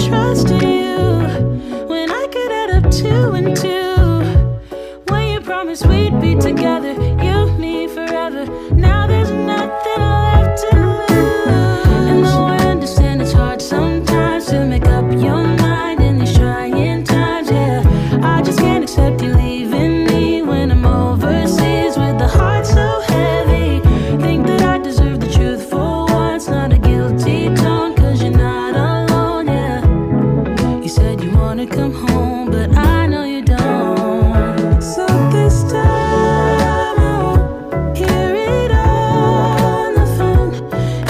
trust in you when I could add up 2 and 2. When you promised we'd be together, you, me, forever. Now there's nothing left to lose. And though I understand it's hard sometimes to make up your mind in these trying times, yeah, I just can't accept you leaving me when I'm overseas with the heart so heavy. Think that I deserve the truth for once, not a guilty tone, 'cause you're not alone, yeah. You said you wanna come home, but I know you don't. So this time I won't hear it on the phone.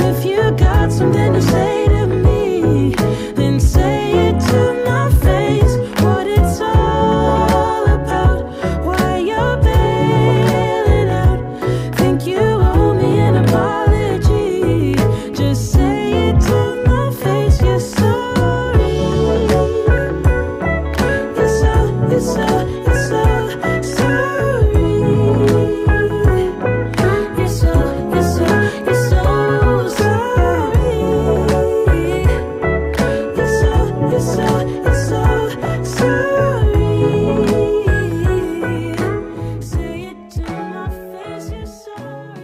If you got something to say to me, then say it to my face. What it's all about, why you're bailing out. Think you owe me an apology. Just say it to my face. You're sorry. You're so sorry. You're so sorry. You're so sorry. Say it to my face. You're sorry.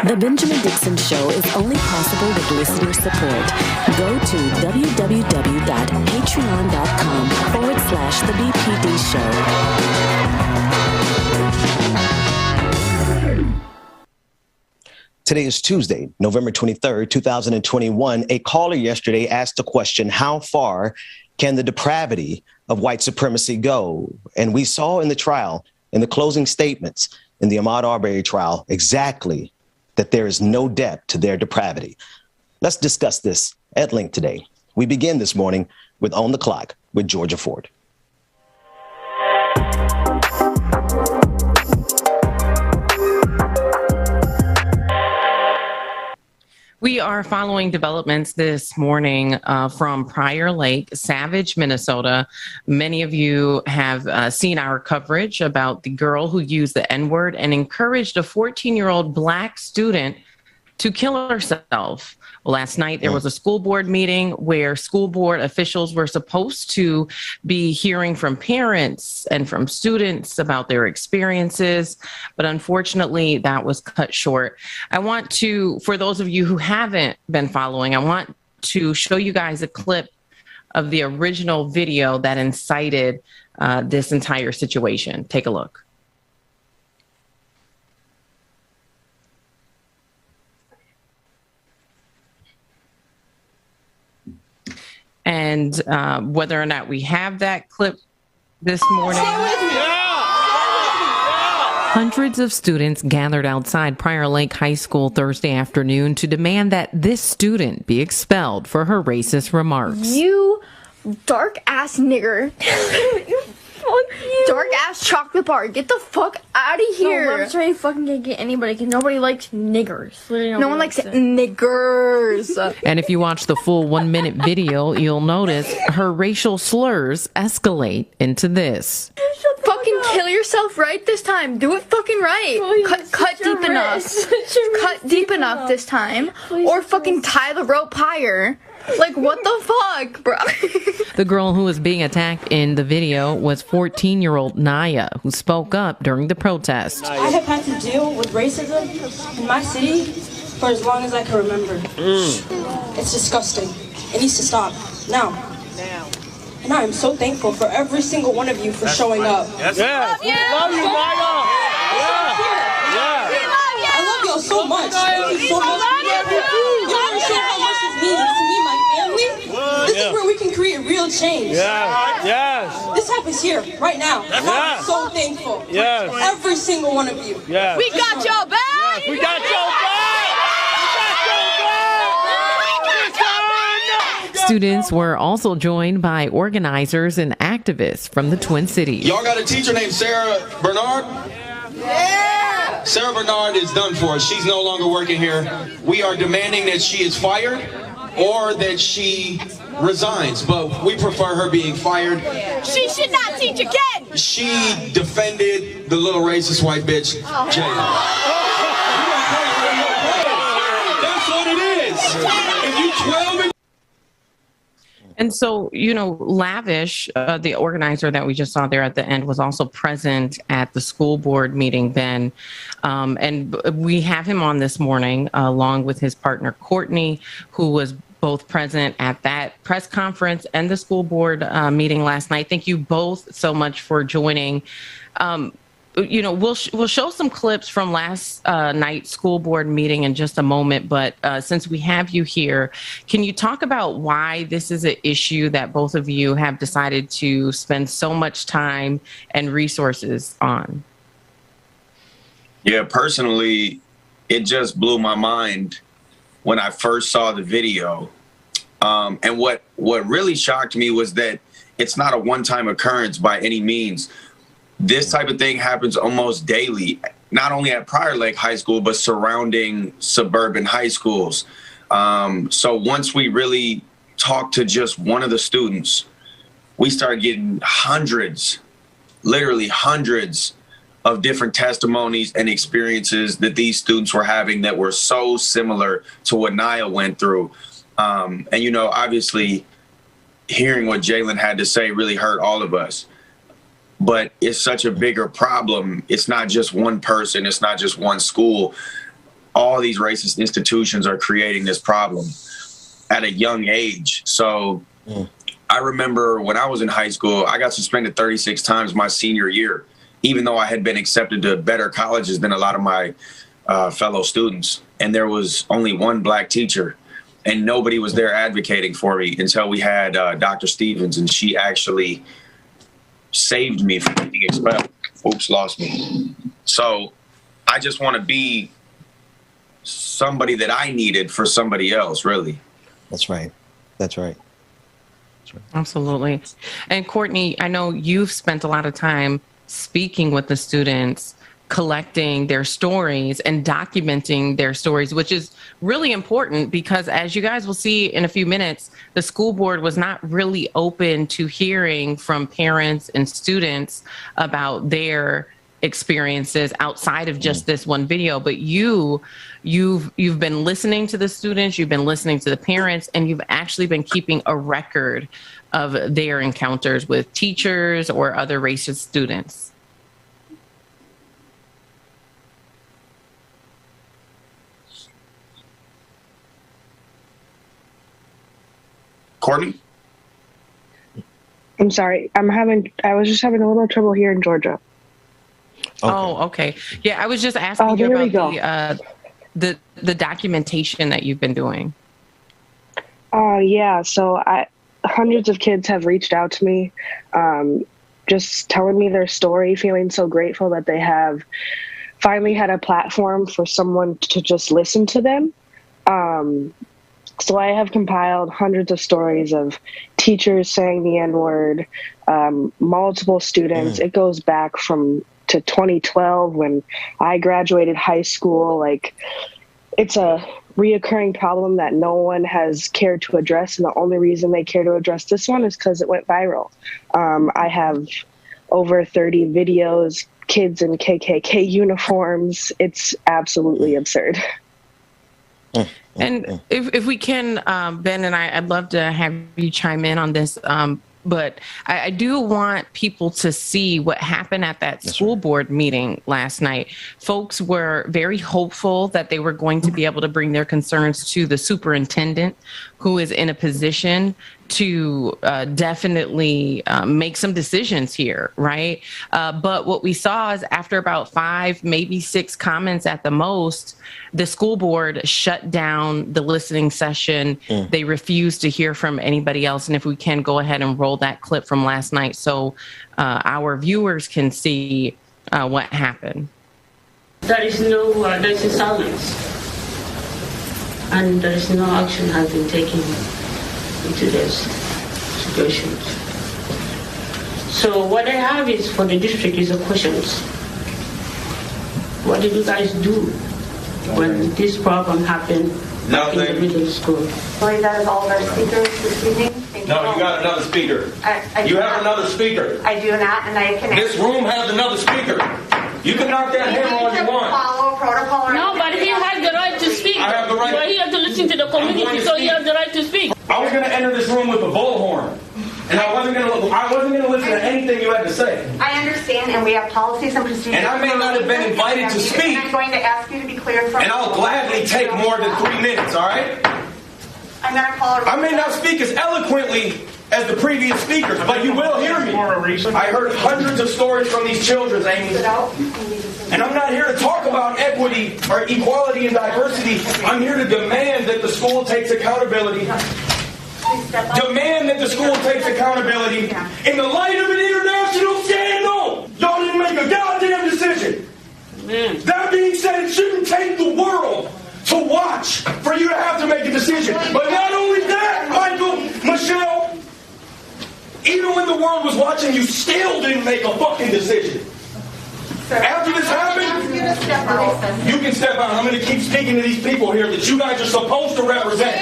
The Benjamin Dixon Show is only possible with listener support. Go to www.patreon.com/The BPD Show. Today is Tuesday, November 23rd, 2021. A caller yesterday asked the question, how far can the depravity of white supremacy go? And we saw in the trial, in the closing statements in the Ahmaud Arbery trial, exactly that there is no depth to their depravity. Let's discuss this at length today. We begin this morning with On the Clock with Georgia Ford. We are following developments this morning from Prior Lake, Savage, Minnesota. Many of you have seen our coverage about the girl who used the N-word and encouraged a 14-year-old Black student to kill herself. Last night, there was a school board meeting where school board officials were supposed to be hearing from parents and from students about their experiences, but unfortunately, that was cut short. I want to, for those of you who haven't been following, I want to show you guys a clip of the original video that incited this entire situation. Take a look. And whether or not we have that clip this morning. Hundreds of students gathered outside Prior Lake High School Thursday afternoon to demand that this student be expelled for her racist remarks. You dark ass nigger. Dark ass chocolate bar. Get the fuck out of here. No, I'm trying to fucking get anybody because nobody likes niggers. No one likes niggers. And if you watch the full 1 minute video, you'll notice her racial slurs escalate into this. Fucking kill yourself right this time. Do it fucking right. Cut deep enough. Cut deep enough this time. Or fucking tie the rope higher. Like, what the fuck, bro? The girl who was being attacked in the video was 14-year-old Naya, who spoke up during the protest. I have had to deal with racism in my city for as long as I can remember. It's disgusting. It needs to stop. Now. And I am so thankful for every single one of you for showing up. Yes. Love you, Naya. I love y'all so much. Thank you so much. You don't understand how much this means to me and my family. This is where we can create real change. Yes. This happens here, right now. I'm so thankful. Yes. For every single one of you. Yes. We got your back. Yes, we got your back. Students were also joined by organizers and activists from the Twin Cities. Y'all got a teacher named Sarah Bernard? Yeah! Sarah Bernard is done for. She's no longer working here. We are demanding that she is fired or that she resigns, but we prefer her being fired. She should not teach again. She defended the little racist white bitch, Jayla. That's what it is. If you 12 and And so, Lavish, the organizer that we just saw there at the end, was also present at the school board meeting, Ben. And we have him on this morning, along with his partner, Courtney, who was both present at that press conference and the school board meeting last night. Thank you both so much for joining. We'll show some clips from last night's school board meeting in just a moment. But since we have you here, can you talk about why this is an issue that both of you have decided to spend so much time and resources on? Yeah, personally, it just blew my mind when I first saw the video. And what really shocked me was that it's not a one-time occurrence by any means. This type of thing happens almost daily, not only at Prior Lake High School, but surrounding suburban high schools. So once we really talked to just one of the students, we started getting literally hundreds of different testimonies and experiences that these students were having that were so similar to what Naya went through. And, obviously hearing what Jalen had to say really hurt all of us. But it's such a bigger problem. It's not just one person. It's not just one school. All these racist institutions are creating this problem at a young age. So I remember when I was in high school, I got suspended 36 times my senior year, even though I had been accepted to better colleges than a lot of my fellow students. And there was only one black teacher, and nobody was there advocating for me until we had Dr. Stevens, and she actually saved me from being expelled. Oops, lost me. So I just want to be somebody that I needed for somebody else, really. That's right. That's right. Absolutely. And Courtney, I know you've spent a lot of time speaking with the students, collecting their stories and documenting their stories, which is really important because, as you guys will see in a few minutes, the school board was not really open to hearing from parents and students about their experiences outside of just this one video. But you've been listening to the students, you've been listening to the parents, and you've actually been keeping a record of their encounters with teachers or other racist students. Courtney? I'm sorry. I was just having a little trouble here in Georgia. Okay. Oh, okay. Yeah, I was just asking you about the documentation that you've been doing. Yeah. So hundreds of kids have reached out to me, just telling me their story, feeling so grateful that they have finally had a platform for someone to just listen to them. So I have compiled hundreds of stories of teachers saying the N-word, multiple students. It goes back to 2012 when I graduated high school. Like, it's a reoccurring problem that no one has cared to address, and the only reason they care to address this one is because it went viral. I have over 30 videos, kids in KKK uniforms. It's absolutely absurd. And if we can, Ben and I'd love to have you chime in on this. But I do want people to see what happened at that school board meeting last night. Folks were very hopeful that they were going to be able to bring their concerns to the superintendent, who is in a position to definitely make some decisions here, right? But what we saw is after about 5, maybe 6 comments at the most, the school board shut down the listening session. They refused to hear from anybody else. And if we can go ahead and roll that clip from last night so our viewers can see what happened. There is a silence. And there is no action has been taken into this situation. So what I have is for the district is the questions. What did you guys do when this problem happened in the middle school? I believe that is all of our speakers this evening. No, you got another speaker. You have another speaker. I do not, and I can. This room has another speaker. You can knock that hammer all you want. Follow protocol. No, but he has the right to speak. I have the right. You are here to listen to the community, so you have the right to speak. I was going to enter this room with a bullhorn, and I wasn't going to listen to anything you had to say. I understand, and we have policies and procedures. And I may not have been invited to speak. I'm going to ask you to be cleared from. And I'll gladly take more than 3 minutes. All right. I'm going to call. I may not speak as eloquently as the previous speakers, but you will hear me. I heard hundreds of stories from these children, Amy. And I'm not here to talk about equity or equality and diversity. I'm here to demand that the school takes accountability. Demand that the school takes accountability. In the light of an international scandal, y'all didn't make a goddamn decision. That being said, it shouldn't take the world to watch for you to have to make a decision. But not only that, Michael, Michelle, even when the world was watching, you still didn't make a fucking decision. After this happened, you can step out. I'm going to keep speaking to these people here that you guys are supposed to represent.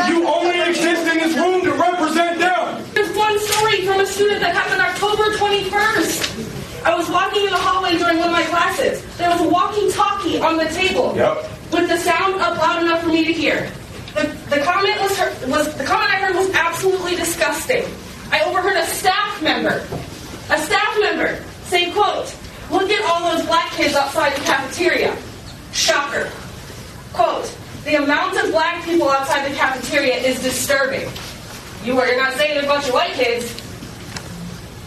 You only exist in this room to represent them. There's one story from a student that happened October 21st. I was walking in the hallway during one of my classes. There was a walkie-talkie on the table with the sound up loud enough for me to hear. The comment I heard was absolutely disgusting. I overheard a staff member say, quote, "Look at all those black kids outside the cafeteria." Shocker. Quote, "The amount of black people outside the cafeteria is disturbing." You're not saying there's a bunch of white kids.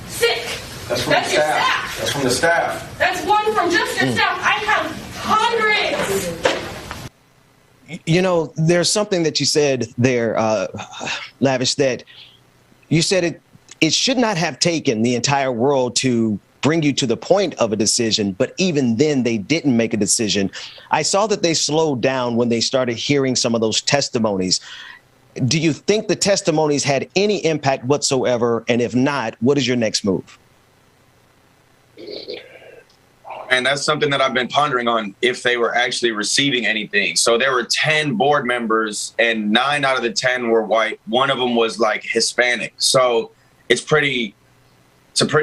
Sick. That's from That's the your staff. staff. That's from the staff. That's one from just your staff. I have hundreds. You know, there's something that you said there, Lavish, that you said it should not have taken the entire world to bring you to the point of a decision, but even then they didn't make a decision. I saw that they slowed down when they started hearing some of those testimonies. Do you think the testimonies had any impact whatsoever? And if not, what is your next move? And that's something that I've been pondering on, if they were actually receiving anything. So there were 10 board members and 9 out of the 10 were white. One of them was like Hispanic. So it's a pretty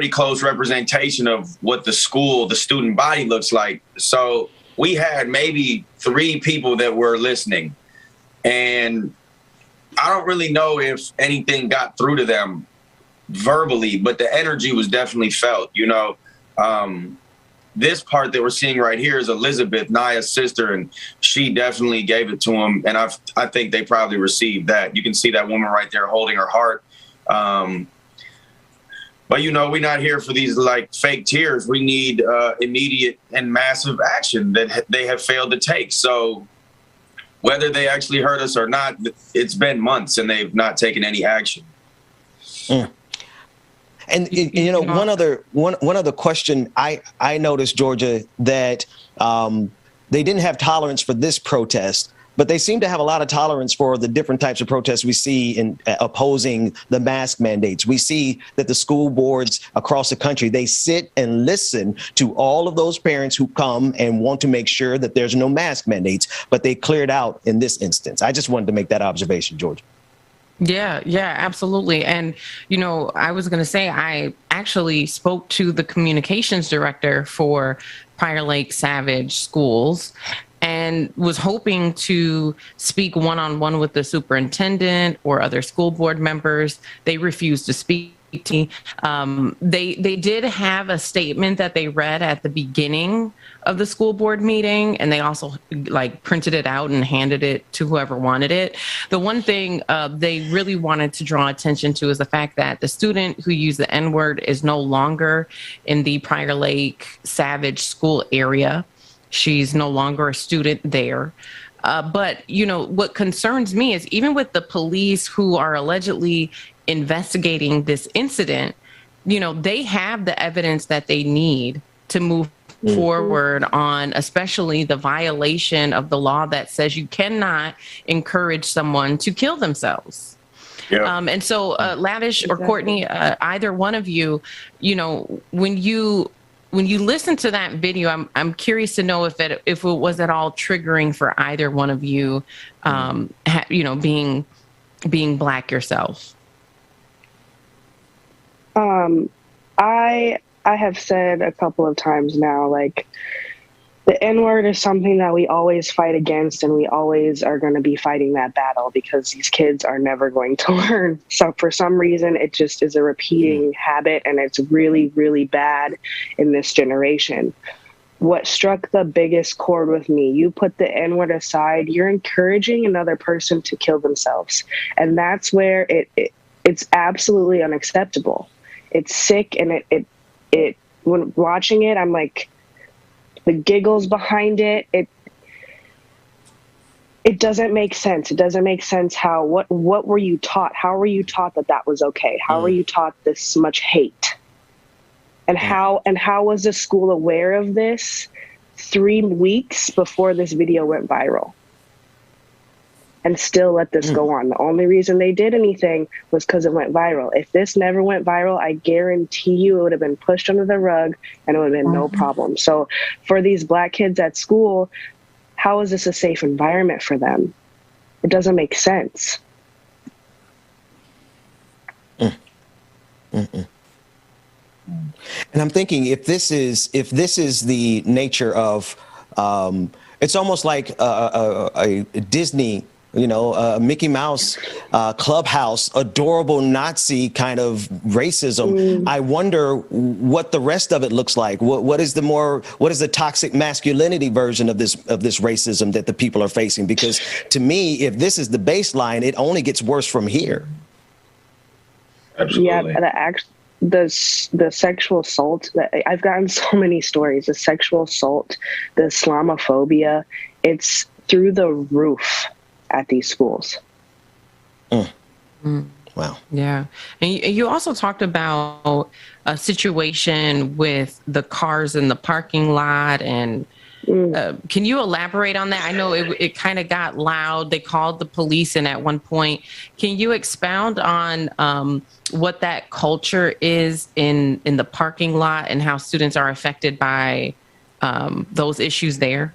close representation of what the student body looks like. So we had maybe 3 people that were listening. And I don't really know if anything got through to them verbally, but the energy was definitely felt, you know. This part that we're seeing right here is Elizabeth, Naya's sister, and she definitely gave it to him. And I think they probably received that. You can see that woman right there holding her heart. But, you know, we're not here for these like fake tears. We need immediate and massive action that they have failed to take. So whether they actually hurt us or not, it's been months and they've not taken any action. And you know, one other question I noticed, Georgia, that they didn't have tolerance for this protest, but they seem to have a lot of tolerance for the different types of protests we see in opposing the mask mandates. We see that the school boards across the country, they sit and listen to all of those parents who come and want to make sure that there's no mask mandates, but they cleared out in this instance. I just wanted to make that observation, Georgia. Yeah, absolutely. And, you know, I was going to say, I actually spoke to the communications director for Prior Lake Savage Schools and was hoping to speak one-on-one with the superintendent or other school board members. They refused to speak to me. They did have a statement that they read at the beginning of the school board meeting, and they also like printed it out and handed it to whoever wanted it. The one thing they really wanted to draw attention to is the fact that the student who used the N-word is no longer in the Prior Lake Savage school area. She's no longer a student there. But, you know, what concerns me is even with the police who are allegedly investigating this incident, you know, they have the evidence that they need to move forward on, especially the violation of the law that says you cannot encourage someone to kill themselves. Yeah. And so Lavish or Courtney, either one of you, you know, when you listen to that video, I'm curious to know if it was at all triggering for either one of you, you know, being Black yourself. I have said a couple of times now, like, the N-word is something that we always fight against, and we always are going to be fighting that battle because these kids are never going to learn. So for some reason, it just is a repeating habit, and it's really, really bad in this generation. What struck the biggest chord with me, you put the N-word aside, you're encouraging another person to kill themselves. And that's where it's absolutely unacceptable. It's sick, and it when watching it, I'm like, the giggles behind it, it doesn't make sense. It doesn't make sense how, what were you taught? How were you taught that was okay? How were you taught this much hate? And how was the school aware of this 3 weeks before this video went viral? And still let this go on. The only reason they did anything was because it went viral. If this never went viral, I guarantee you it would have been pushed under the rug and it would have been no problem. So for these Black kids at school, how is this a safe environment for them? It doesn't make sense. And I'm thinking if this is the nature of, it's almost like a Disney, you know, Mickey Mouse clubhouse, adorable Nazi kind of racism. I wonder what the rest of it looks like. What is the toxic masculinity version of this racism that the people are facing? Because to me, if this is the baseline, it only gets worse from here. Absolutely. Yeah, the sexual assault, I've gotten so many stories, the sexual assault, the Islamophobia, it's through the roof at these schools. Wow. Yeah. And you also talked about a situation with the cars in the parking lot. And can you elaborate on that? I know it kind of got loud. They called the police in at one point. Can you expound on what that culture is in the parking lot and how students are affected by those issues there?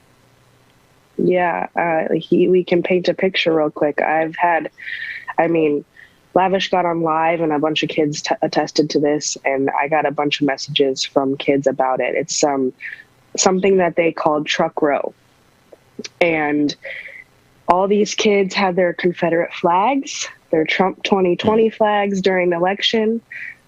Yeah, we can paint a picture real quick. Lavish got on live and a bunch of kids attested to this, and I got a bunch of messages from kids about it. It's something that they called truck row. And all these kids had their Confederate flags, their Trump 2020 flags during the election,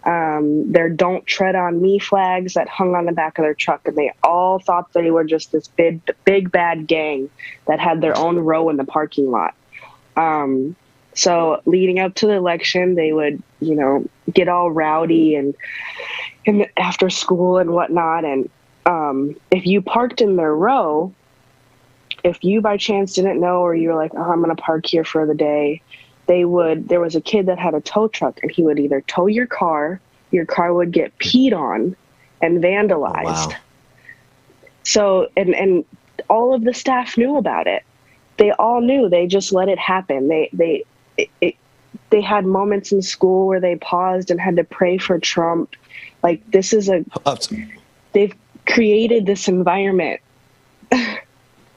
their Don't Tread on Me flags that hung on the back of their truck. And they all thought they were just this big bad gang that had their own row in the parking lot. So leading up to the election, they would, get all rowdy and after school and whatnot. And if you parked in their row, if you by chance didn't know, or you were like, oh, I'm going to park here for the day, there was a kid that had a tow truck, and he would either tow your car would get peed on and vandalized. Wow. So, and all of the staff knew about it. They all knew. They just let it happen. They had moments in school where they paused and had to pray for Trump. Like, they've created this environment.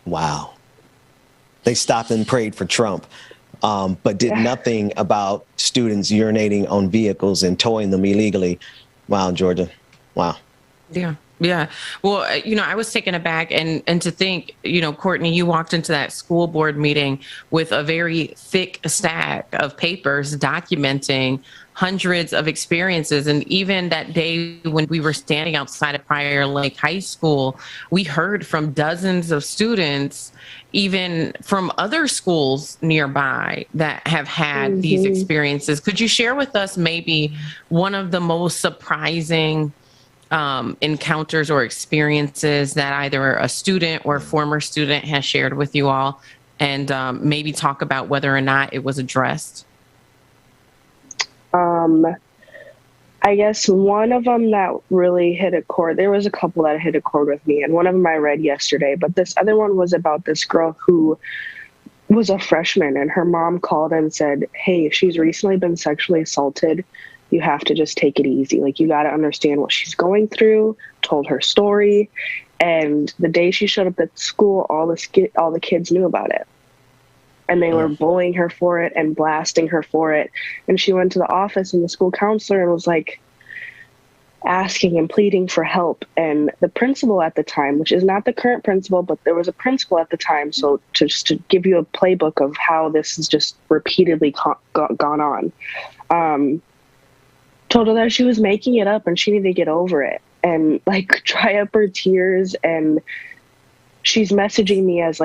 Wow. They stopped and prayed for Trump, but did nothing about students urinating on vehicles and towing them illegally. Wow, Georgia. Wow. Yeah. Yeah. Well, I was taken aback and to think, Courtney, you walked into that school board meeting with a very thick stack of papers documenting hundreds of experiences. And even that day when we were standing outside of Prior Lake High School, we heard from dozens of students, even from other schools nearby, that have had these experiences. Could you share with us maybe one of the most surprising encounters or experiences that either a student or a former student has shared with you all, and maybe talk about whether or not it was addressed? I guess one of them that really hit a chord, there was a couple that hit a chord with me, and one of them I read yesterday, but this other one was about this girl who was a freshman, and her mom called and said, hey, she's recently been sexually assaulted. You have to just take it easy. Like, you got to understand what she's going through, told her story. And the day she showed up at school, all the kids knew about it. And they were bullying her for it and blasting her for it. And she went to the office, and the school counselor and was like asking and pleading for help. And the principal at the time, which is not the current principal, but there was a principal at the time. So just to give you a playbook of how this has just repeatedly gone on, told her that she was making it up and she needed to get over it and like dry up her tears. And she's messaging me as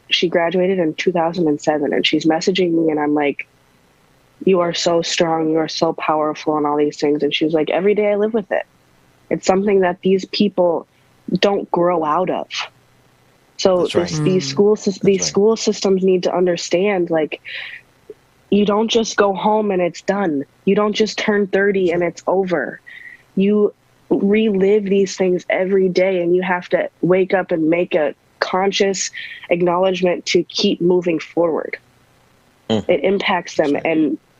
she graduated in 2007, and she's messaging me, and I'm like, you are so strong, you are so powerful, and all these things. And she was like, every day I live with it. It's something that these people don't grow out of. So these school systems need to understand, like, you don't just go home and it's done. You don't just turn 30 and it's over. You relive these things every day, and you have to wake up and make a conscious acknowledgement to keep moving forward. It impacts them.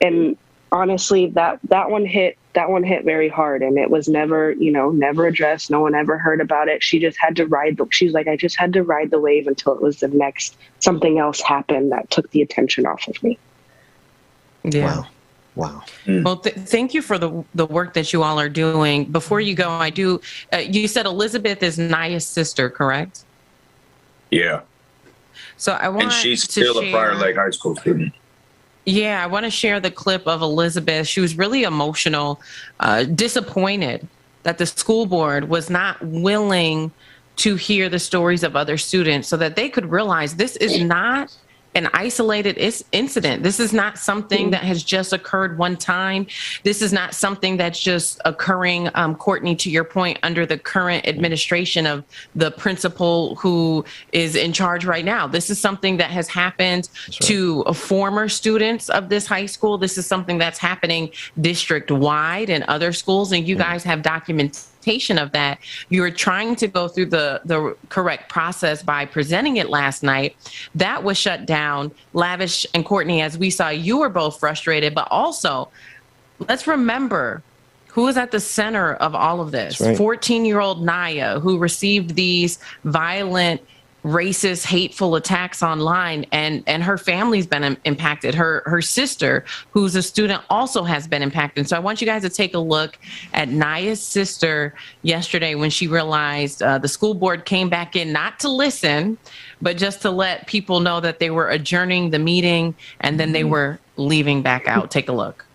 And honestly, that one hit very hard, and it was never addressed. No one ever heard about it. She just had to she's like, I just had to ride the wave until it was the next, something else happened that took the attention off of me. Yeah. Wow. Well, thank you for the work that you all are doing. Before you go, you said Elizabeth is Naya's sister, correct? Yeah. So and she's still a Prior Lake High School student. Yeah, I want to share the clip of Elizabeth. She was really emotional, disappointed that the school board was not willing to hear the stories of other students so that they could realize this is not an isolated incident. This is not something that has just occurred one time. This is not something that's just occurring, Courtney, to your point, under the current administration of the principal who is in charge right now. This is something that has happened to former students of this high school. This is something that's happening district-wide in other schools, and you guys have documentation of that. You were trying to go through the correct process by presenting it last night. That was shut down. Lavish and Courtney, as we saw, you were both frustrated, but also let's remember who is at the center of all of this. 14-year-old Naya, who received these violent, racist, hateful attacks online, and her family's been impacted. Her sister, who's a student, also has been impacted. So I want you guys to take a look at Naya's sister yesterday when she realized the school board came back in, not to listen, but just to let people know that they were adjourning the meeting and then they were leaving back out. Take a look.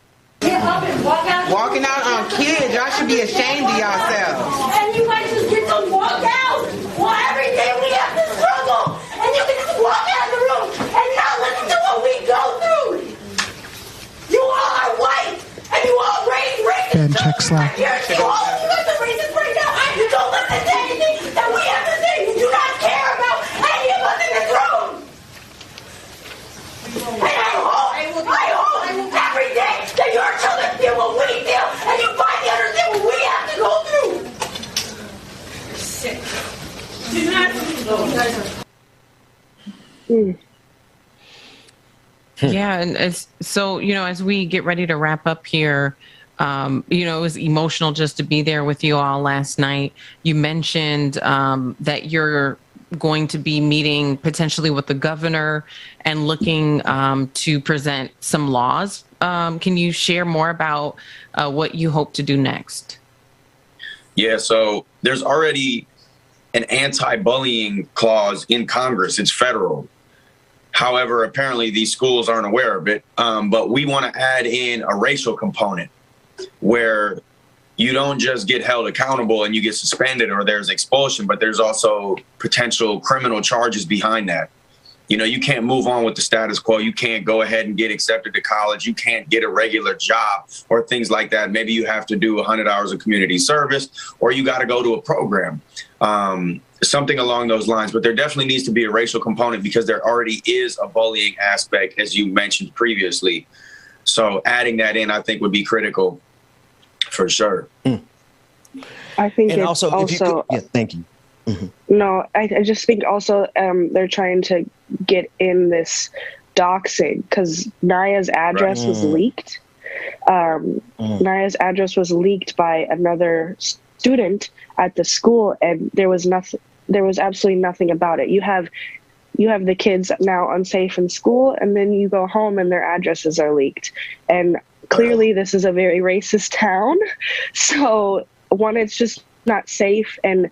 Get up and walk out. Walking out on kids, y'all should be ashamed of yourselves. And you guys just get to walk out. Well, every day we have to struggle. And you can just walk out of the room and not listen to what we go through. text line. You're the racist right now. You don't listen to anything that we have to say. You do not care about any of us in this room. And I hope every day that your children feel what we feel and you finally understand what we have to go through. You're sick. Do not Yeah, and so, as we get ready to wrap up here, it was emotional just to be there with you all last night. You mentioned that you're going to be meeting potentially with the governor and looking to present some laws. Can you share more about what you hope to do next? Yeah, so there's already an anti-bullying clause in Congress. It's federal. However, apparently these schools aren't aware of it. But we want to add in a racial component where you don't just get held accountable and you get suspended or there's expulsion, but there's also potential criminal charges behind that. You can't move on with the status quo. You can't go ahead and get accepted to college. You can't get a regular job or things like that. Maybe you have to do 100 hours of community service, or you got to go to a program, something along those lines. But there definitely needs to be a racial component because there already is a bullying aspect, as you mentioned previously. So adding that in, I think, would be critical for sure. I think and it's also thank you. No, I just think also they're trying to get in this doxing because Naya's address was leaked. Naya's address was leaked by another student at the school, and there was nothing. There was absolutely nothing about it. You have the kids now unsafe in school, and then you go home and their addresses are leaked. And clearly, this is a very racist town. So one, it's just not safe, and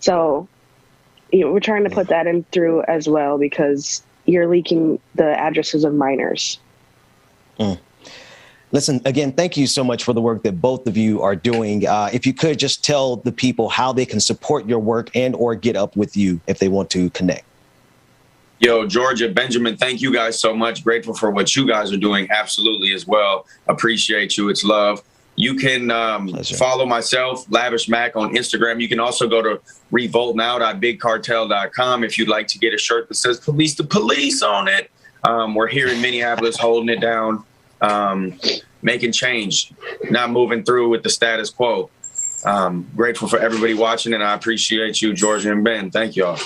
so we're trying to put that in through as well because you're leaking the addresses of minors. Listen, again, thank you so much for the work that both of you are doing. If you could just tell the people how they can support your work and or get up with you if they want to connect. Yo, Georgia, Benjamin, thank you guys so much. Grateful for what you guys are doing. Absolutely as well. Appreciate you. It's love. You can follow myself, Lavish Mac, on Instagram. You can also go to revoltnow.bigcartel.com if you'd like to get a shirt that says "Police the Police" on it. We're here in Minneapolis holding it down, making change, not moving through with the status quo. Grateful for everybody watching, and I appreciate you, Georgia and Ben. Thank you all.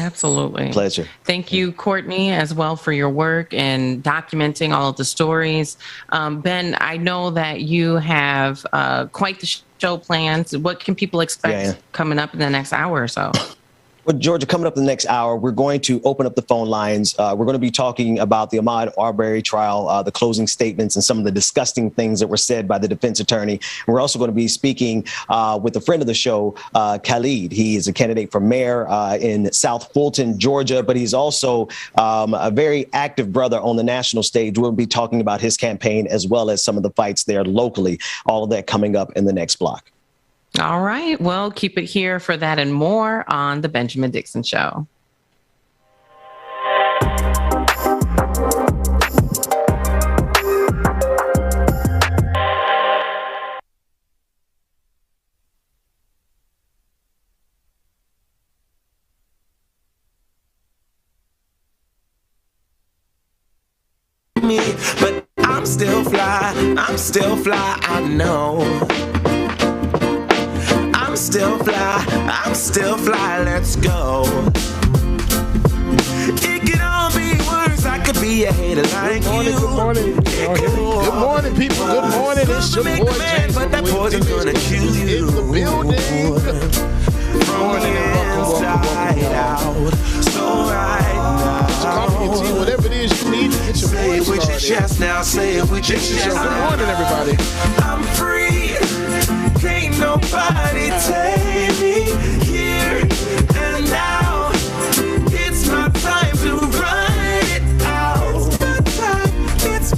Absolutely. Pleasure. Thank you, Courtney, as well for your work and documenting all of the stories. Ben, I know that you have quite the show plans. What can people expect coming up in the next hour or so? Well, Georgia, coming up in the next hour, we're going to open up the phone lines. We're going to be talking about the Ahmaud Arbery trial, the closing statements, and some of the disgusting things that were said by the defense attorney. And we're also going to be speaking with a friend of the show, Khalid. He is a candidate for mayor in South Fulton, Georgia, but he's also a very active brother on the national stage. We'll be talking about his campaign as well as some of the fights there locally. All of that coming up in the next block. All right. Well, keep it here for that and more on The Benjamin Dixon Show. But I'm still fly, I know. I'm still fly, let's go. It could all be worse, I could be a hater like you. Good morning. Good morning, people. Good morning. It's your boy, James. But that poison's gonna kill you. In the building. From the inside out. So right now. Coffee, tea, whatever it is you need to get your say it with your chest now, say it with your chest. Good morning, everybody. I'm free. Can't nobody take me here and now. It's my time to run it out. It's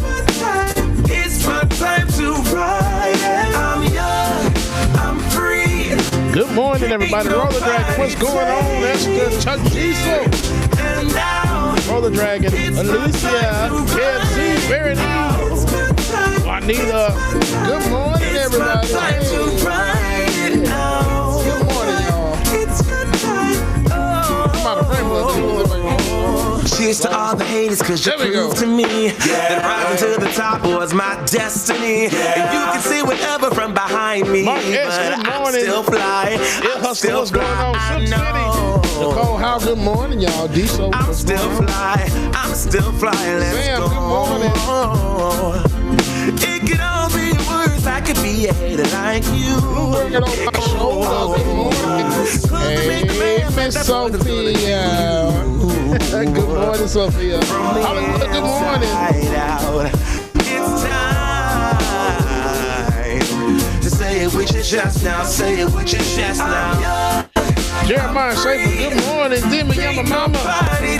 my time to ride it. I'm young, I'm free. Good morning, everybody. Roller Dragon, what's going on? That's the Chuck Diesel. And now, Roller Dragon, Alicia, KFC, Verity, Juanita. Good morning, everybody. Good morning, y'all. I'm out of frame. Cheers to all the haters, cause you proved to me that rising to the top was my destiny. And you can see whatever from behind me, but I still fly. I'm still fly. I know. Nicole, how good morning, y'all. D-So. I'm still fly. I'm still fly. Let's Sam, go. good morning. It could all be worse. I could be a hater like you. Working on my shoulder. Good morning. Hey, Miss Sophia. Good morning, Sophia. Hollywood, good morning. It's time to say it with your chest now. Say it with your chest now. Jeremiah Schaefer, good morning. Demon Yama Mama.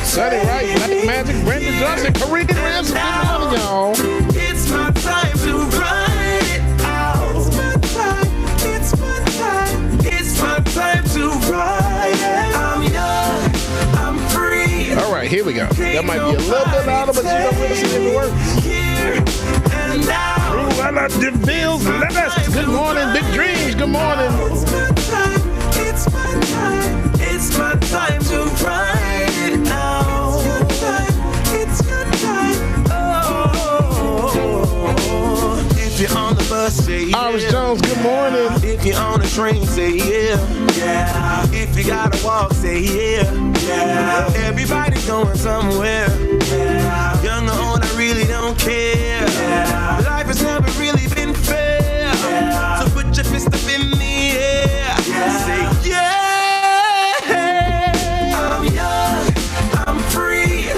Sunny Wright, Black Magic, Brenda Johnson, Korean Ransom, good morning, y'all. It's my time to ride it out. It's my time. It's my time. It's my time to ride it. I'm young. I'm free. All right, here we go. That might be a little bit louder, but you don't really see if it works. Here and now. Ooh, I like the bills. Good morning, Big Dreams. Good morning. It's my time. It's my time. It's my time to ride it out. It's your time. Oh, if you're on the bus, say yeah. Iris Jones, good morning. If you're on the train, say yeah. Yeah. If you gotta walk, say yeah. Yeah. Everybody's going somewhere. Yeah. Young or old, I really don't care. Yeah. Life has never really been fair. Yeah. So put your fist up in the air. Yeah. Say yeah. I'm young, I'm free.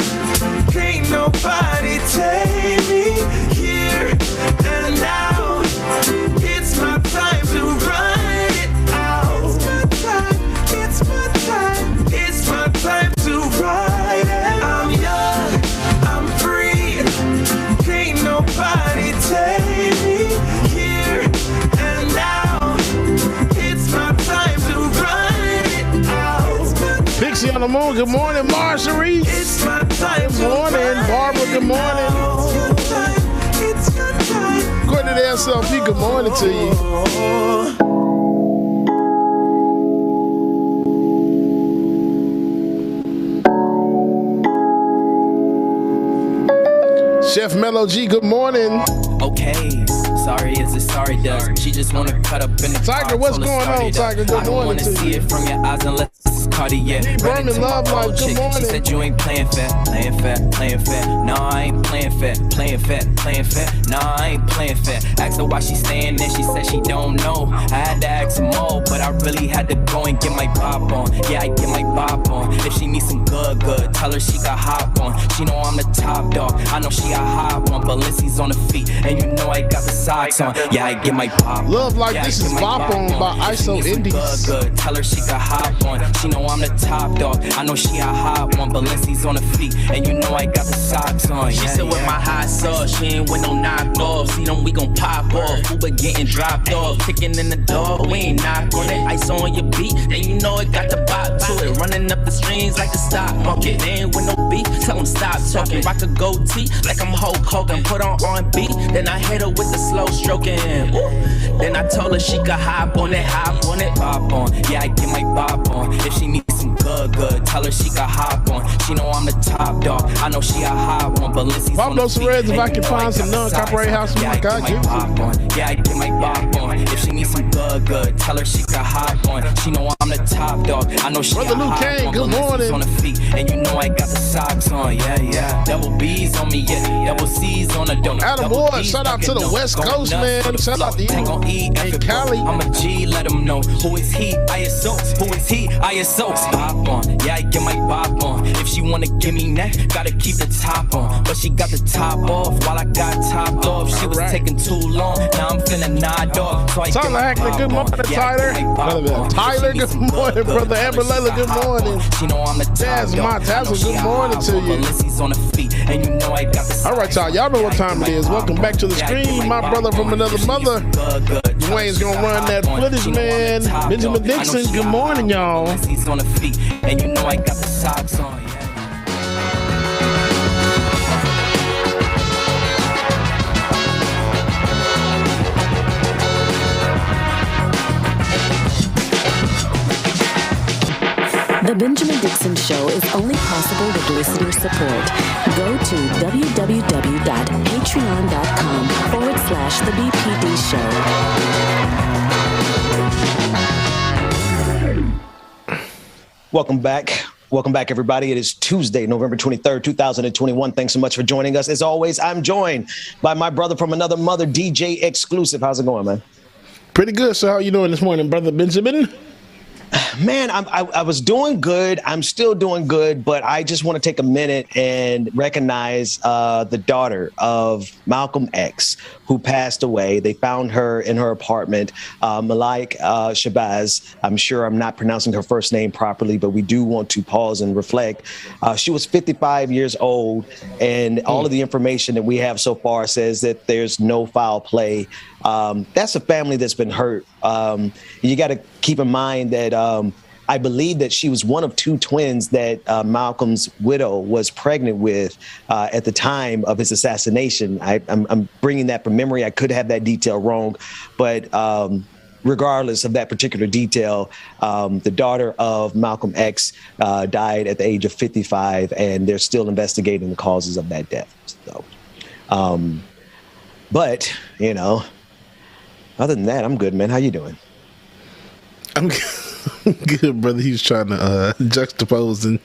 Can't nobody take me here and now. It's my time to ride it out. It's my time. It's my time to ride it. I'm young, I'm free. Can't nobody take me here and now. It's my time to ride it out. Pixie on the moon, good morning. Marjorie. It's my time. Good morning. Barbara, good morning. It's your time. Courtney the SLP, good morning to you. Chef Mello G, good morning. Okay, sorry is a sorry does. She just wanna cut up in the Tiger, car, what's told her going sorry on, does. Tiger? Good I don't morning wanna to see you. it from your eyes unless it's Cartier. Burning Love Life, good She morning. said you ain't playing fair, playing fair, playing fair. No, I ain't playing fair, playing fair, playing fair. No, I ain't playing fair. Asked her why she staying there, she said she don't know. I had to ask some more, but I really had to go and get my pop on. Yeah, I get my pop on. If she needs some good, tell her she got hop on. She know I'm the top dog, I know she a hot one. Balenci's on the feet, and you know I got the socks on. Yeah, I get my pop on. Love Like Yeah, This I is get my Bop On pop by If she ISO needs some Indies. good, tell her she got hop on. She know I'm the top dog, I know she a hot one. Balenci's on the feet, and you know I got the socks on. She Yeah, said with my hot sauce, she ain't with no knockoff. See them, we gon' pop off. Uber getting dropped off, kicking in the door, but we ain't knock on it. Ice on your beat, then you know it got the bop to it. Running up the streams like the stock market. They ain't with no beef, tell them stop talking. Rock a goatee like I'm Hulk Hogan. Put on R&B, then I hit her with the slow stroking. Ooh. Then I told her she could hop on it, pop on. Yeah, I get my pop on. If she needs some good, tell her she could hop on. She know I'm the top dog, I know she a hot one. Balenci's on the Pablo feet, Cerez, if and I you can know find got some the non-copyright socks on. house Yeah, I music, get I'll my give it to pop on. Yeah, I get my pop on. If she needs some good, tell her she could hop on. She know I'm the top dog, I know she Brother a Luke hot Kane, one. good Balenci's morning. on the feet, and you know I got the socks on. Yeah. Double B's on me, yeah. Double C's on the dough. Adam Double Ward, D's shout out to the fucking West dough. Coast, Going nuts man. for the Shout out to flow. you. Ain't gon' eat Hey, F it, Cali. bro. I'm a G, let him know. Who is he? ISO. Who is he? ISO. Pop on. Yeah, I get my pop on. If she wanna give me neck, gotta keep the top on. But she got the top off while I got topped off. She was taking too long. Now I'm finna nod off. So I get Tyler my Hackney, pop good on. morning, Yeah, I Tyler. get my pop on. Tyler, If she good needs some morning, brother. tell Amber her she Layla, got good hop morning. on. She know I'm the top Jazz dog. Montazo, I know she good a morning hot to one. you. Balenci's on the feet, and you know I got the All right, y'all. Y'all know what time it is. Welcome back to the stream. My brother from another mother. Dwayne's gonna run that footage, man. Benjamin Dixon, good morning, y'all. He's on the feet, and you know I got the socks on. The Benjamin Dixon Show is only possible with listener support. Go to www.patreon.com/The BPD Show. Welcome back. Welcome back, everybody. It is Tuesday, November 23rd, 2021. Thanks so much for joining us. As always, I'm joined by my brother from another mother, DJ Exclusive. How's it going, man? Pretty good. So how you doing this morning, brother Benjamin? Man, I was doing good. I'm still doing good, but I just want to take a minute and recognize the daughter of Malcolm X, who passed away. They found her in her apartment, Malik Shabazz. I'm sure I'm not pronouncing her first name properly, but we do want to pause and reflect. She was 55 years old, and all of the information that we have so far says that there's no foul play. That's a family that's been hurt. You got to keep in mind that I believe that she was one of two twins that Malcolm's widow was pregnant with at the time of his assassination. I'm bringing that from memory. I could have that detail wrong, but regardless of that particular detail, the daughter of Malcolm X died at the age of 55, and they're still investigating the causes of that death. So, but, you know, other than that, I'm good, man. How you doing? I'm good, brother. He was trying to juxtapose, and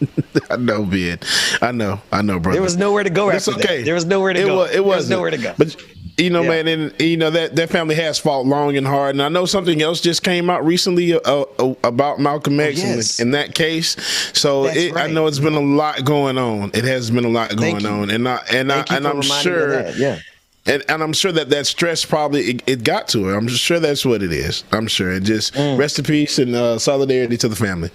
I know, Ben. I know, brother. There was nowhere to go after that. There was nowhere to go. It was nowhere to go. But you know, man, and you know that family has fought long and hard. And I know something else just came out recently about Malcolm X in that case. So I know it's been a lot going on. It has been a lot going on, and I'm sure. And I'm sure that stress probably it got to her. I'm just sure that's what it is. I'm sure. And just rest in peace and solidarity to the family.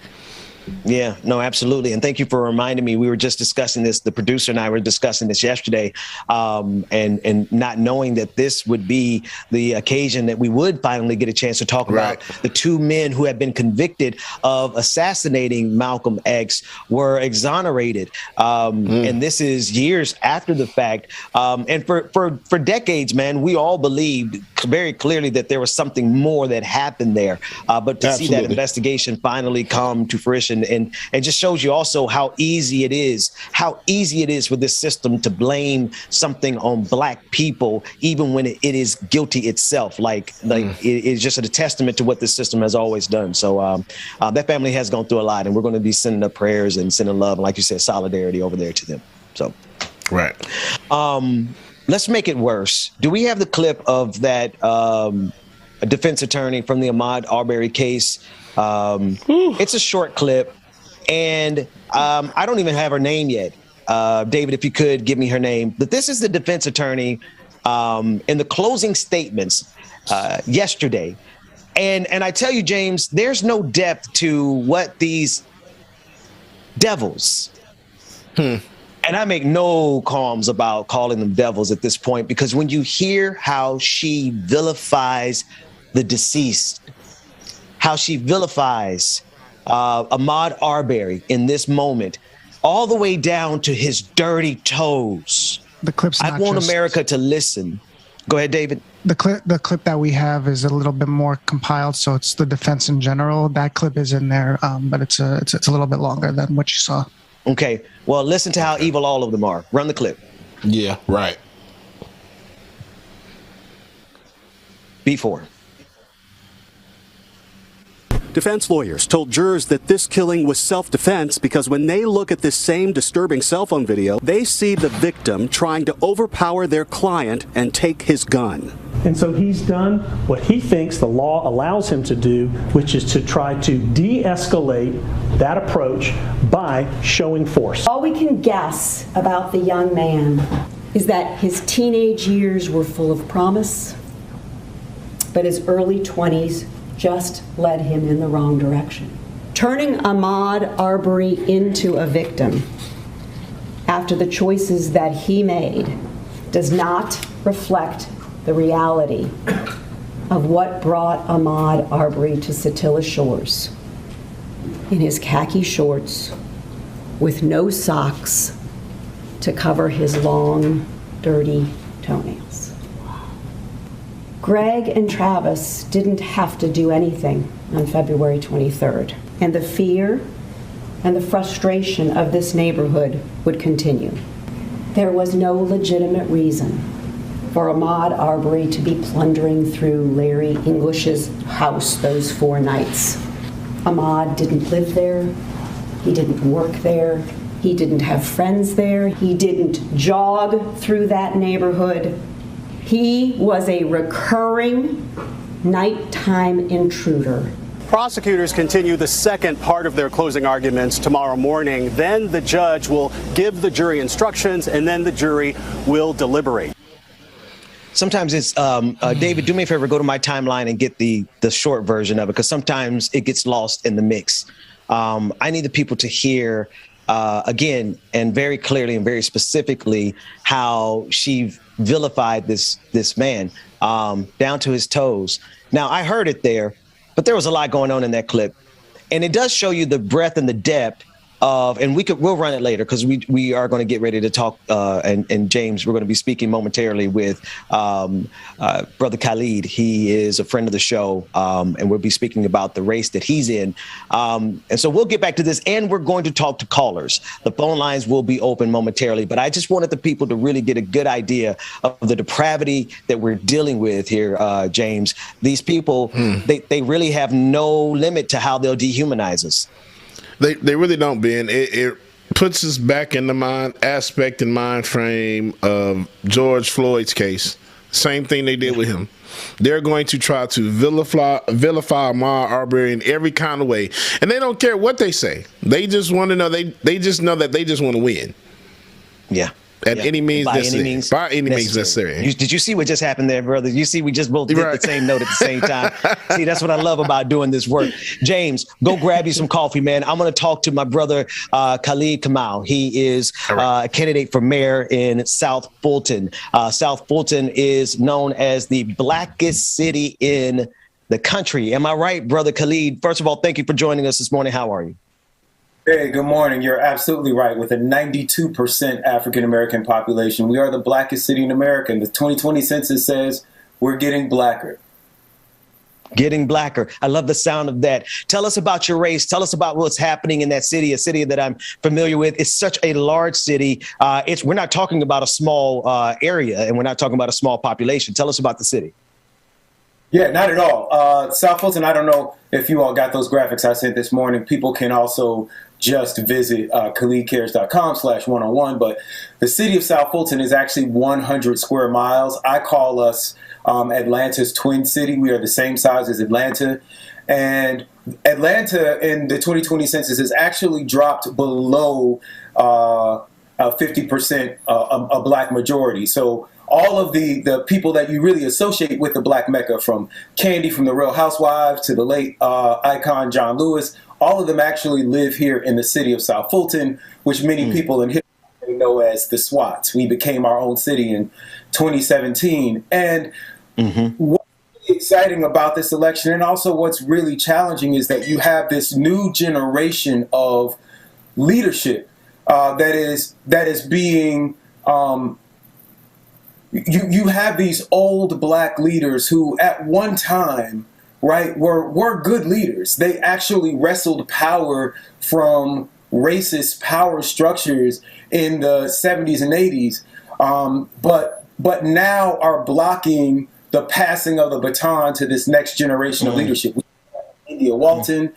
Yeah, no, absolutely. And thank you for reminding me. We were just discussing this. The producer and I were discussing this yesterday, and not knowing that this would be the occasion that we would finally get a chance to talk about the two men who have been convicted of assassinating Malcolm X were exonerated. And this is years after the fact. And for decades, man, we all believed very clearly that there was something more that happened there. But to see that investigation finally come to fruition, and it just shows you also how easy it is for this system to blame something on Black people, even when it is guilty itself. It is just a testament to what this system has always done. So that family has gone through a lot, and we're going to be sending up prayers and sending love, and like you said, solidarity over there to them. So, let's make it worse. Do we have the clip of that defense attorney from the Ahmaud Arbery case? It's a short clip, and I don't even have her name yet. David, if you could give me her name. But this is the defense attorney in the closing statements yesterday. And I tell you, James, there's no depth to what these devils, and I make no qualms about calling them devils at this point, because when you hear how she vilifies the deceased, how she vilifies Ahmaud Arbery in this moment, all the way down to his dirty toes. The clip's I not want just, America to listen. Go ahead, David. The clip that we have is a little bit more compiled, so it's the defense in general. That clip is in there, but it's a little bit longer than what you saw. Okay. Well, listen to how evil all of them are. Run the clip. Yeah, right. Before. Defense lawyers told jurors that this killing was self-defense because when they look at this same disturbing cell phone video, they see the victim trying to overpower their client and take his gun. And so he's done what he thinks the law allows him to do, which is to try to de-escalate that approach by showing force. All we can guess about the young man is that his teenage years were full of promise, but his early 20s just led him in the wrong direction. Turning Ahmaud Arbery into a victim after the choices that he made does not reflect the reality of what brought Ahmaud Arbery to Satilla Shores in his khaki shorts with no socks to cover his long, dirty toenails. Greg and Travis didn't have to do anything on February 23rd. And the fear and the frustration of this neighborhood would continue. There was no legitimate reason for Ahmaud Arbery to be plundering through Larry English's house those 4 nights. Ahmaud didn't live there. He didn't work there. He didn't have friends there. He didn't jog through that neighborhood. He was a recurring nighttime intruder. Prosecutors continue the second part of their closing arguments tomorrow morning. Then the judge will give the jury instructions, and then the jury will deliberate. Sometimes it's, David, do me a favor, go to my timeline and get the short version of it, because sometimes it gets lost in the mix. I need the people to hear, again, and very clearly and very specifically, how she vilified this man down to his toes. Now, I heard it there, but there was a lot going on in that clip. And it does show you the breadth and the depth of, and we'll run it later, because we are going to get ready to talk, and James, we're going to be speaking momentarily with Brother Khalid. He is a friend of the show, and we'll be speaking about the race that he's in. And so we'll get back to this, and we're going to talk to callers. The phone lines will be open momentarily, but I just wanted the people to really get a good idea of the depravity that we're dealing with here, James. These people, they really have no limit to how they'll dehumanize us. They really don't, Ben. It puts us back in the mind frame of George Floyd's case. Same thing they did with him. They're going to try to vilify Ahmaud Arbery in every kind of way, and they don't care what they say. They just want to know. They just know that they just want to win. Yeah. At any means necessary. By any means necessary. Did you see what just happened there, brother? You see, we just both hit the same note at the same time. See, that's what I love about doing this work. James, go grab you some coffee, man. I'm going to talk to my brother, Khalid Kamal. He is a candidate for mayor in South Fulton. South Fulton is known as the blackest city in the country. Am I right, brother Khalid? First of all, thank you for joining us this morning. How are you? Hey, good morning. You're absolutely right. With a 92% African-American population, we are the blackest city in America. And the 2020 census says we're getting blacker. Getting blacker. I love the sound of that. Tell us about your race. Tell us about what's happening in that city, a city that I'm familiar with. It's such a large city. We're not talking about a small area, and we're not talking about a small population. Tell us about the city. Yeah, not at all. South Fulton, I don't know if you all got those graphics I sent this morning. People can also just visit khalidcares.com/101. But the city of South Fulton is actually 100 square miles. I call us Atlanta's twin city. We are the same size as Atlanta. And Atlanta in the 2020 census has actually dropped below 50% a black majority. So all of the people that you really associate with the Black Mecca, from Candy from the Real Housewives to the late icon John Lewis, all of them actually live here in the city of South Fulton, which many people in history know as the SWATs. We became our own city in 2017. And what's really exciting about this election, and also what's really challenging, is that you have this new generation of leadership that is being you have these old black leaders who at one time, right, were good leaders. They actually wrestled power from racist power structures in the 70s and 80s, but now are blocking the passing of the baton to this next generation of leadership. India Walton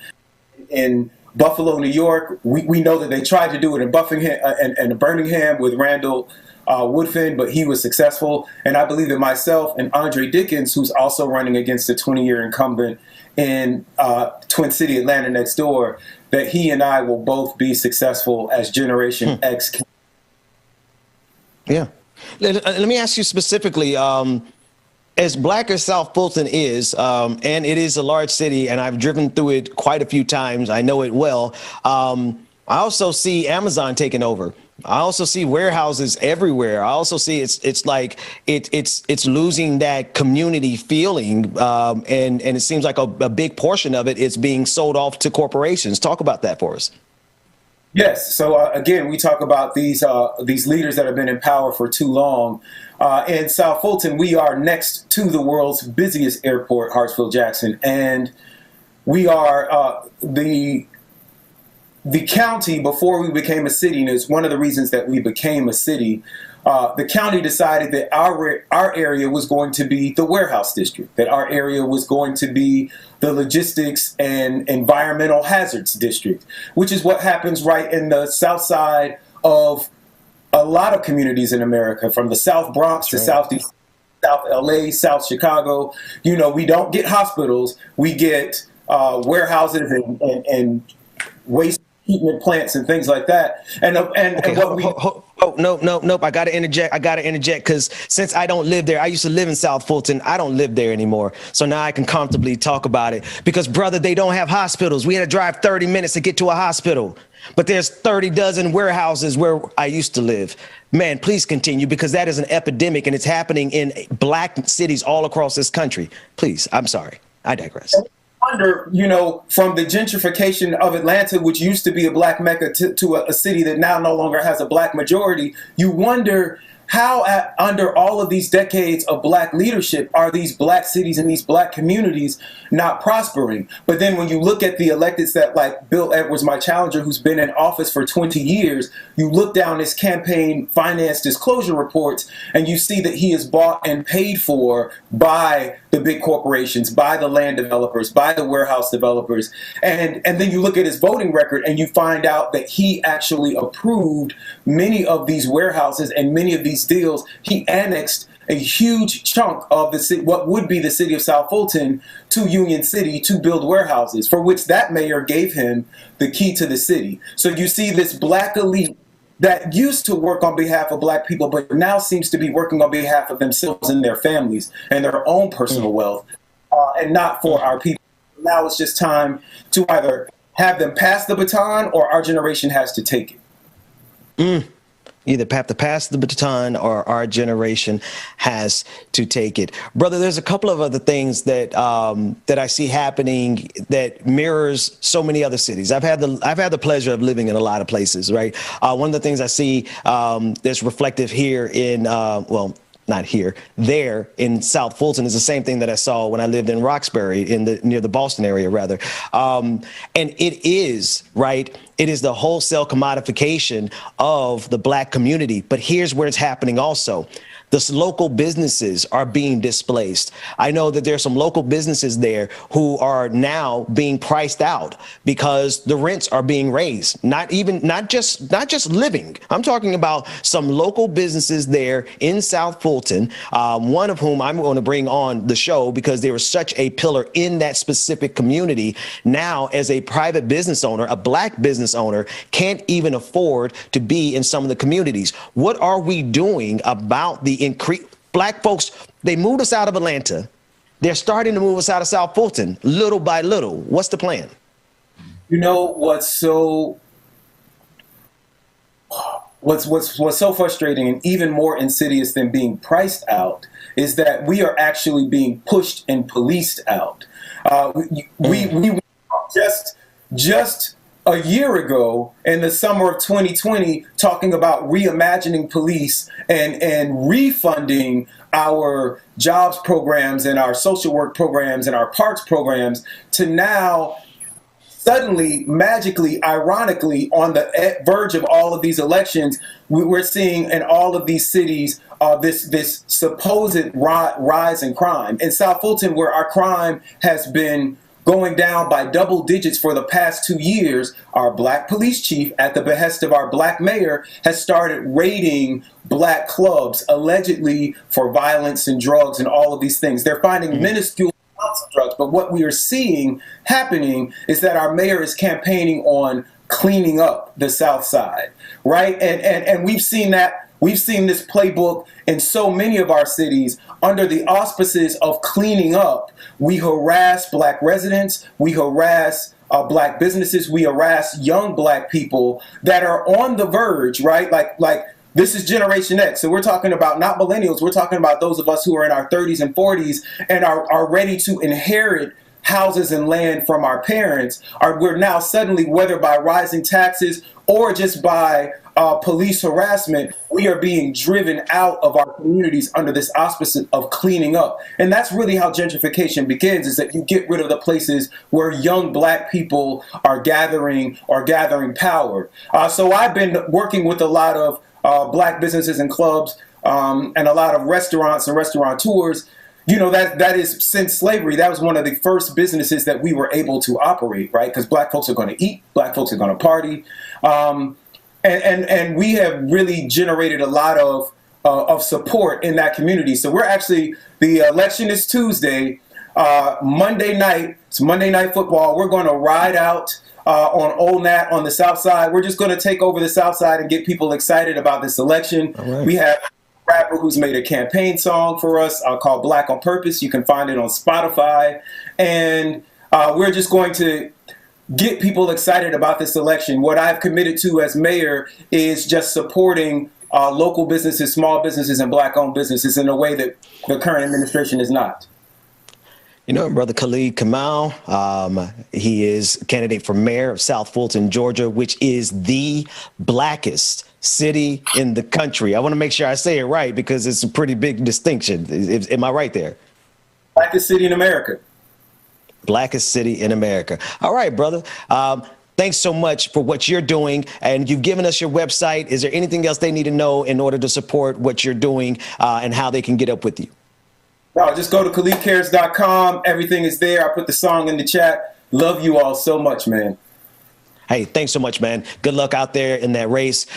in Buffalo, New York. We know that they tried to do it in Birmingham with Randall Woodfin, but he was successful. And I believe that myself and Andre Dickens, who's also running against a 20-year incumbent in Twin City, Atlanta next door, that he and I will both be successful as Generation X. Yeah. Let me ask you specifically, as black as South Fulton is, and it is a large city, and I've driven through it quite a few times. I know it well. I also see Amazon taking over. I also see warehouses everywhere. I also see it's like it's losing that community feeling, and it seems like a big portion of it is being sold off to corporations. Talk about that for us. Yes. So again, we talk about these leaders that have been in power for too long. In South Fulton, we are next to the world's busiest airport, Hartsfield-Jackson, and we are the county, before we became a city, and it's one of the reasons that we became a city, the county decided that our area was going to be the warehouse district, that our area was going to be the logistics and environmental hazards district, which is what happens right in the south side of a lot of communities in America, from the South Bronx to Southeast, South LA, South Chicago. You know, we don't get hospitals, we get warehouses and waste treatment plants and things like that. And what we nope. I gotta interject because since I don't live there, I used to live in South Fulton. I don't live there anymore. So now I can comfortably talk about it because, brother, they don't have hospitals. We had to drive 30 minutes to get to a hospital, but there's 30 dozen warehouses where I used to live. Man, please continue, because that is an epidemic and it's happening in black cities all across this country. Please, I'm sorry. I digress. Wonder, you know, from the gentrification of Atlanta, which used to be a black mecca, to a city that now no longer has a black majority, you wonder how under all of these decades of black leadership are these black cities and these black communities not prospering. But then when you look at the electeds that, like Bill Edwards, my challenger, who's been in office for 20 years, you look down his campaign finance disclosure reports and you see that he is bought and paid for by the big corporations, by the land developers, by the warehouse developers. And then you look at his voting record and you find out that he actually approved many of these warehouses and many of these deals. He annexed a huge chunk of the city, what would be the city of South Fulton, to Union City to build warehouses, for which that mayor gave him the key to the city. So you see this black elite that used to work on behalf of black people, but now seems to be working on behalf of themselves and their families and their own personal wealth, and not for our people. Now it's just time to either have them pass the baton or our generation has to take it. Either have to pass the baton or our generation has to take it. Brother, there's a couple of other things that that I see happening that mirrors so many other cities. I've had the pleasure of living in a lot of places, right? One of the things I see that's reflective here in, well, not here, there in South Fulton is the same thing that I saw when I lived in Roxbury, near the Boston area, rather. And it is, right, it is the wholesale commodification of the black community. But here's where it's happening also. The local businesses are being displaced. I know that there's some local businesses there who are now being priced out because the rents are being raised. Not just living. I'm talking about some local businesses there in South Fulton, one of whom I'm going to bring on the show because they were such a pillar in that specific community. Now, as a private business owner, a black business owner can't even afford to be in some of the communities. What are we doing about the increase? Black folks, they moved us out of Atlanta. They're starting to move us out of South Fulton little by little. What's the plan? You know what's so frustrating and even more insidious than being priced out is that we are actually being pushed and policed out. We just a year ago, in the summer of 2020, talking about reimagining police and refunding our jobs programs and our social work programs and our parks programs, to now suddenly, magically, ironically, on the verge of all of these elections, we're seeing in all of these cities this supposed rise in crime. In South Fulton, where our crime has been going down by double digits for the past 2 years, our black police chief, at the behest of our black mayor, has started raiding black clubs, allegedly for violence and drugs and all of these things. They're finding minuscule amounts of drugs, but what we are seeing happening is that our mayor is campaigning on cleaning up the South Side, right? And we've seen that. We've seen this playbook in so many of our cities. Under the auspices of cleaning up, we harass black residents, we harass black businesses, we harass young black people that are on the verge, right? Like this is Generation X. So we're talking about not millennials, we're talking about those of us who are in our 30s and 40s and are ready to inherit houses and land from our parents. We're now suddenly, whether by rising taxes or just by police harassment, we are being driven out of our communities under this auspice of cleaning up. And that's really how gentrification begins, is that you get rid of the places where young black people are gathering power. So I've been working with a lot of black businesses and clubs and a lot of restaurants and restaurateurs. You know, that is, since slavery, that was one of the first businesses that we were able to operate, right? Because black folks are going to eat, black folks are going to party. And we have really generated a lot of support in that community. So we're actually, the election is Tuesday, Monday night, it's Monday Night Football. We're going to ride out on Old Nat on the South Side. We're just going to take over the South Side and get people excited about this election. Right. We have rapper who's made a campaign song for us called Black on Purpose. You can find it on Spotify. And we're just going to get people excited about this election. What I've committed to as mayor is just supporting local businesses, small businesses, and black-owned businesses in a way that the current administration is not. You know, Brother Khalid Kamal, he is candidate for mayor of South Fulton, Georgia, which is the blackest city in the country. I want to make sure I say it right because it's a pretty big distinction. Am I right there? Blackest city in America. Blackest city in America. All right, brother. Thanks so much for what you're doing. And you've given us your website. Is there anything else they need to know in order to support what you're doing and how they can get up with you? No, just go to KhalidCares.com. Everything is there. I put the song in the chat. Love you all so much, man. Hey, thanks so much, man. Good luck out there in that race.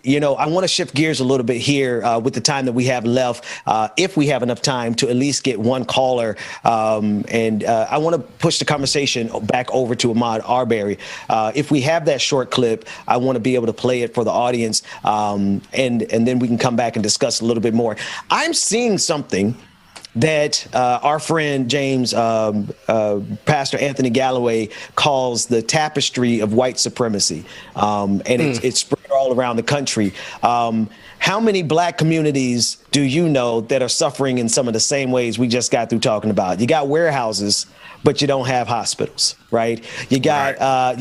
You know, I want to shift gears a little bit here with the time that we have left, if we have enough time to at least get one caller. And I want to push the conversation back over to Ahmaud Arbery. If we have that short clip, I want to be able to play it for the audience, and then we can come back and discuss a little bit more. I'm seeing something that our friend James, Pastor Anthony Galloway, calls the tapestry of white supremacy. And it's spread all around the country. How many black communities do you know that are suffering in some of the same ways we just got through talking about? You got warehouses, but you don't have hospitals, right? You got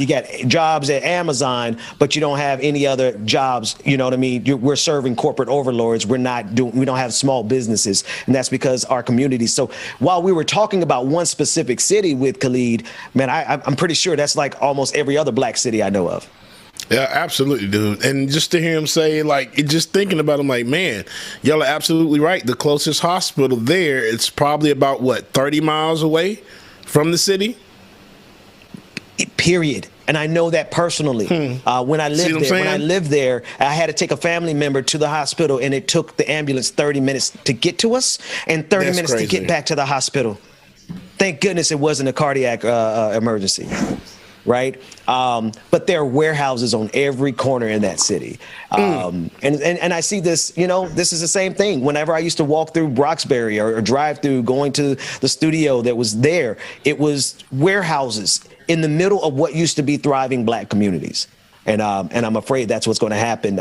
jobs at Amazon, but you don't have any other jobs. You know what I mean? We're serving corporate overlords. We don't have small businesses, and that's because our communities. So while we were talking about one specific city with Khalid, man, I'm pretty sure that's like almost every other black city I know of. Yeah, absolutely, dude. And just to hear him say, like, just thinking about him, like, man, y'all are absolutely right. The closest hospital there, it's probably about, 30 miles away from the city? Period. And I know that personally. When I lived there, I had to take a family member to the hospital, and it took the ambulance 30 minutes to get to us and 30 minutes to get back to the hospital. Thank goodness it wasn't a cardiac emergency. Right. But there are warehouses on every corner in that city. And I see this, this is the same thing. Whenever I used to walk through Roxbury or drive through going to the studio that was there, it was warehouses in the middle of what used to be thriving black communities. And I'm afraid that's what's going to happen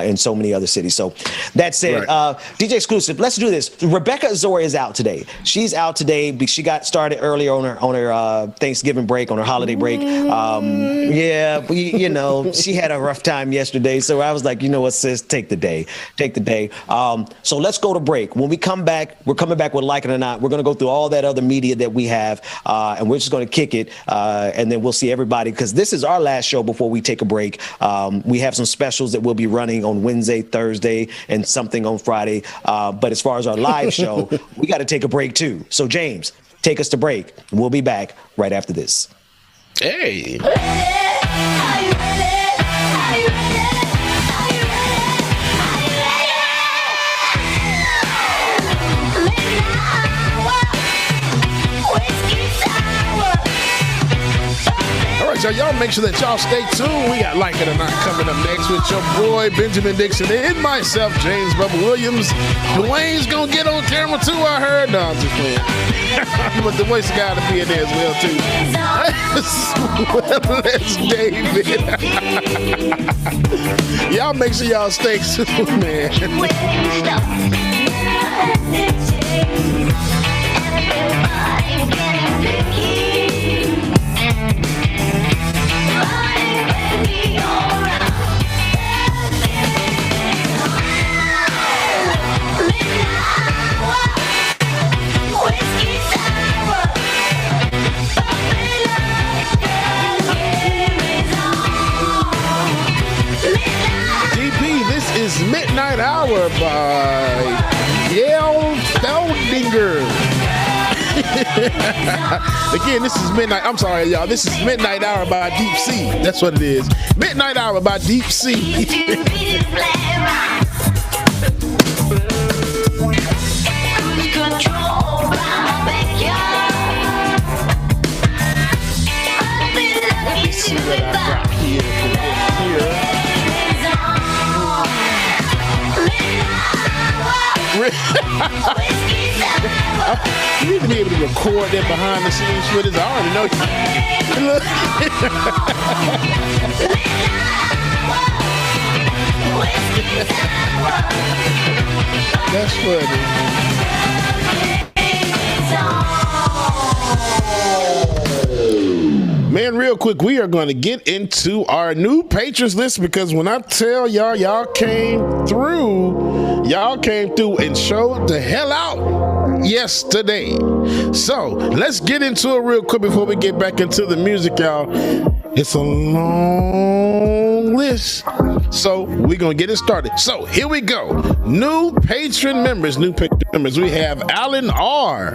in so many other cities. So that said, DJ Exclusive, let's do this. Rebecca Azor is out today. She's out today because she got started earlier on her Thanksgiving break, on her holiday break. She had a rough time yesterday. So I was like, you know what, sis, take the day. So let's go to break. When we come back, we're coming back with Like It or Not. We're going to go through all that other media that we have, and we're just going to kick it, and then we'll see everybody, because this is our last show before we take a break. We have some specials that we'll be running on Wednesday, Thursday, and something on Friday. But as far as our live show, we got to take a break too. So James, take us to break. We'll be back right after this. Hey. So y'all make sure that y'all stay tuned. We got Like It or Not coming up next with your boy Benjamin Dixon and myself, James Bubba Williams. Dwayne's gonna get on camera too, I heard. No, I'm just playing. But the voice got to be in there as well too. Let's David. Y'all make sure y'all stay tuned, man. by Yael Feldinger. Again, this is Midnight. I'm sorry, y'all. This is Midnight Hour by Deep Sea. That's what it is. Midnight Hour by Deep Sea. Let me see what I got here for this here. You need to be able to record that behind the scenes footage. I already know you. That's funny. Man, real quick, we are going to get into our new patrons list because when I tell y'all came through and showed the hell out yesterday. So let's get into it real quick before we get back into the music, y'all. It's a long list, so we're gonna get it started. So here we go. New patron members. We have Alan R,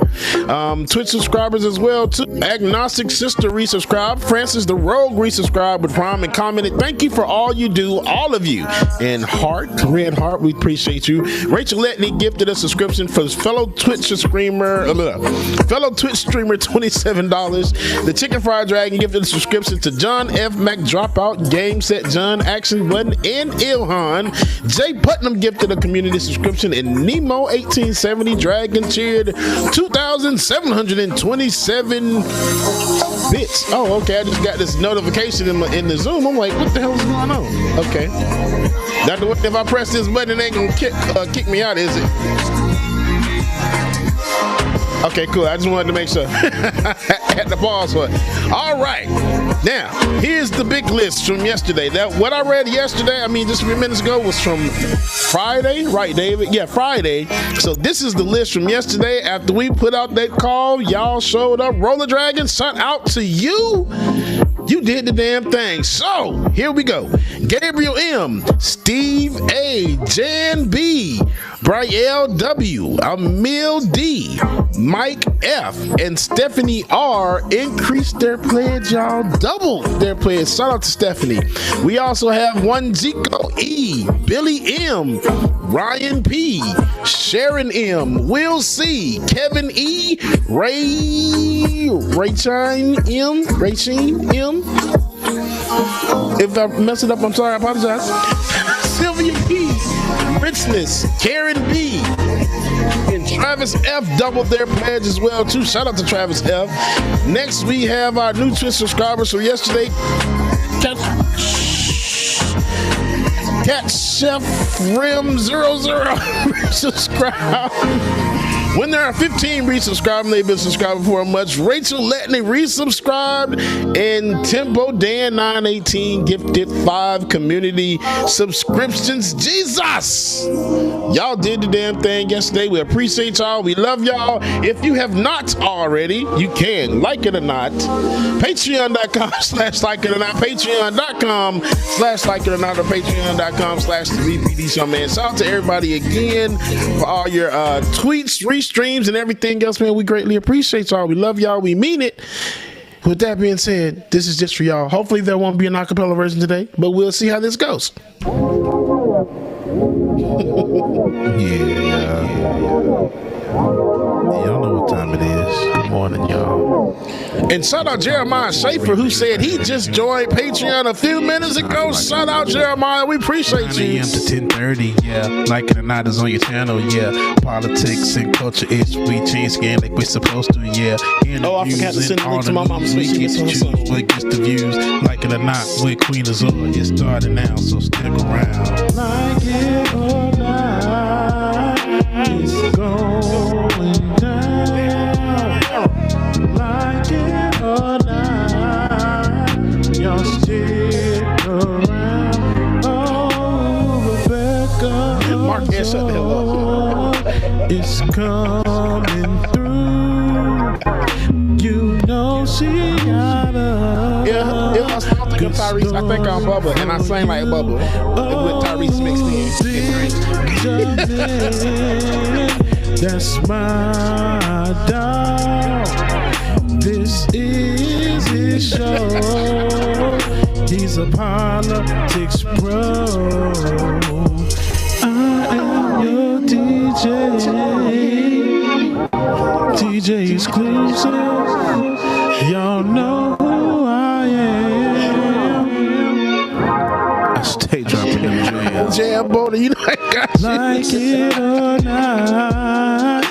Twitch subscribers as well too. Agnostic Sister resubscribed. Francis the Rogue resubscribed with Prime and commented, "Thank you for all you do, all of you." And Red Heart, we appreciate you. Rachel Letney gifted a subscription for fellow Twitch streamer $27. The Chicken Fried Dragon gifted a subscription to John F. Mac Dropout, Game Set John, Action Button, and Ilhan. Jay Putnam gifted a community subscription, and Nemo 1870 Dragon cheered 2,727 bits. Oh, okay. I just got this notification in the Zoom. I'm like, what the hell is going on? Okay. Not the way if I press this button, it ain't gonna kick me out, is it? Okay, cool. I just wanted to make sure. Had to pause for it. All right. Now, here's the big list from yesterday. What I read yesterday, just a few minutes ago, was from Friday. Right, David? Yeah, Friday. So this is the list from yesterday. After we put out that call, y'all showed up. Roller Dragon, shout out to you. You did the damn thing. So, here we go. Gabriel M, Steve A, Jan B, Brielle W, Emil D, Mike F, and Stephanie R increased their pledge, y'all. Doubled their pledge. Shout out to Stephanie. We also have one Zico E, Billy M, Ryan P, Sharon M, Will C, Kevin E, Rayshine M. If I mess it up, I'm sorry, I apologize. Sylvia P, Richness, Karen B, and Travis F doubled their pledge as well too. Shout out to Travis F. Next, we have our new Twitch subscribers from yesterday. Cat Chef Rim 00 subscribe. When there are 15 resubscribed, they've been subscribing for a much. Rachel Letney resubscribed, and Tempo Dan 918 gifted 5 community subscriptions. Jesus! Y'all did the damn thing yesterday. We appreciate y'all. We love y'all. If you have not already, you can, like it or not. Patreon.com/like it or not. Patreon.com/like it or not. Or Patreon.com/VPD Show, man. Shout out to everybody again for all your tweets, streams, and everything else, man. We greatly appreciate y'all. We love y'all. We mean it. With that being said, this is just for y'all. Hopefully there won't be an acapella version today, but we'll see how this goes. Y'all know what time it is. Good morning, y'all. And shout out Jeremiah Schaefer, who said he just joined Patreon a few minutes ago. Shout out Jeremiah, we appreciate you. 9 a.m. to 10:30, yeah. Like it or not is on your channel, yeah. Politics and culture is we change game like we're supposed to, yeah. Oh, I forgot to send the link to my mom. So she gets to choose what gets the views. Like it or not, with Queen Azor, it's starting now, so stick around. Like it or not, it's going down. Like it or not, y'all stick around. Oh, Rebecca, Mark, yes, shut the hell up. It's coming through. You know she got us. Yeah, think of Tyrese, I think I'm Bubba, and I sing like Bubba with Tyrese mixed in. That's my dog. This is his show. He's a politics pro. I am your DJ. DJ exclusive. Y'all know who I am. I stay dropping them jams. Jam boulder, you know I got you. Like it or not,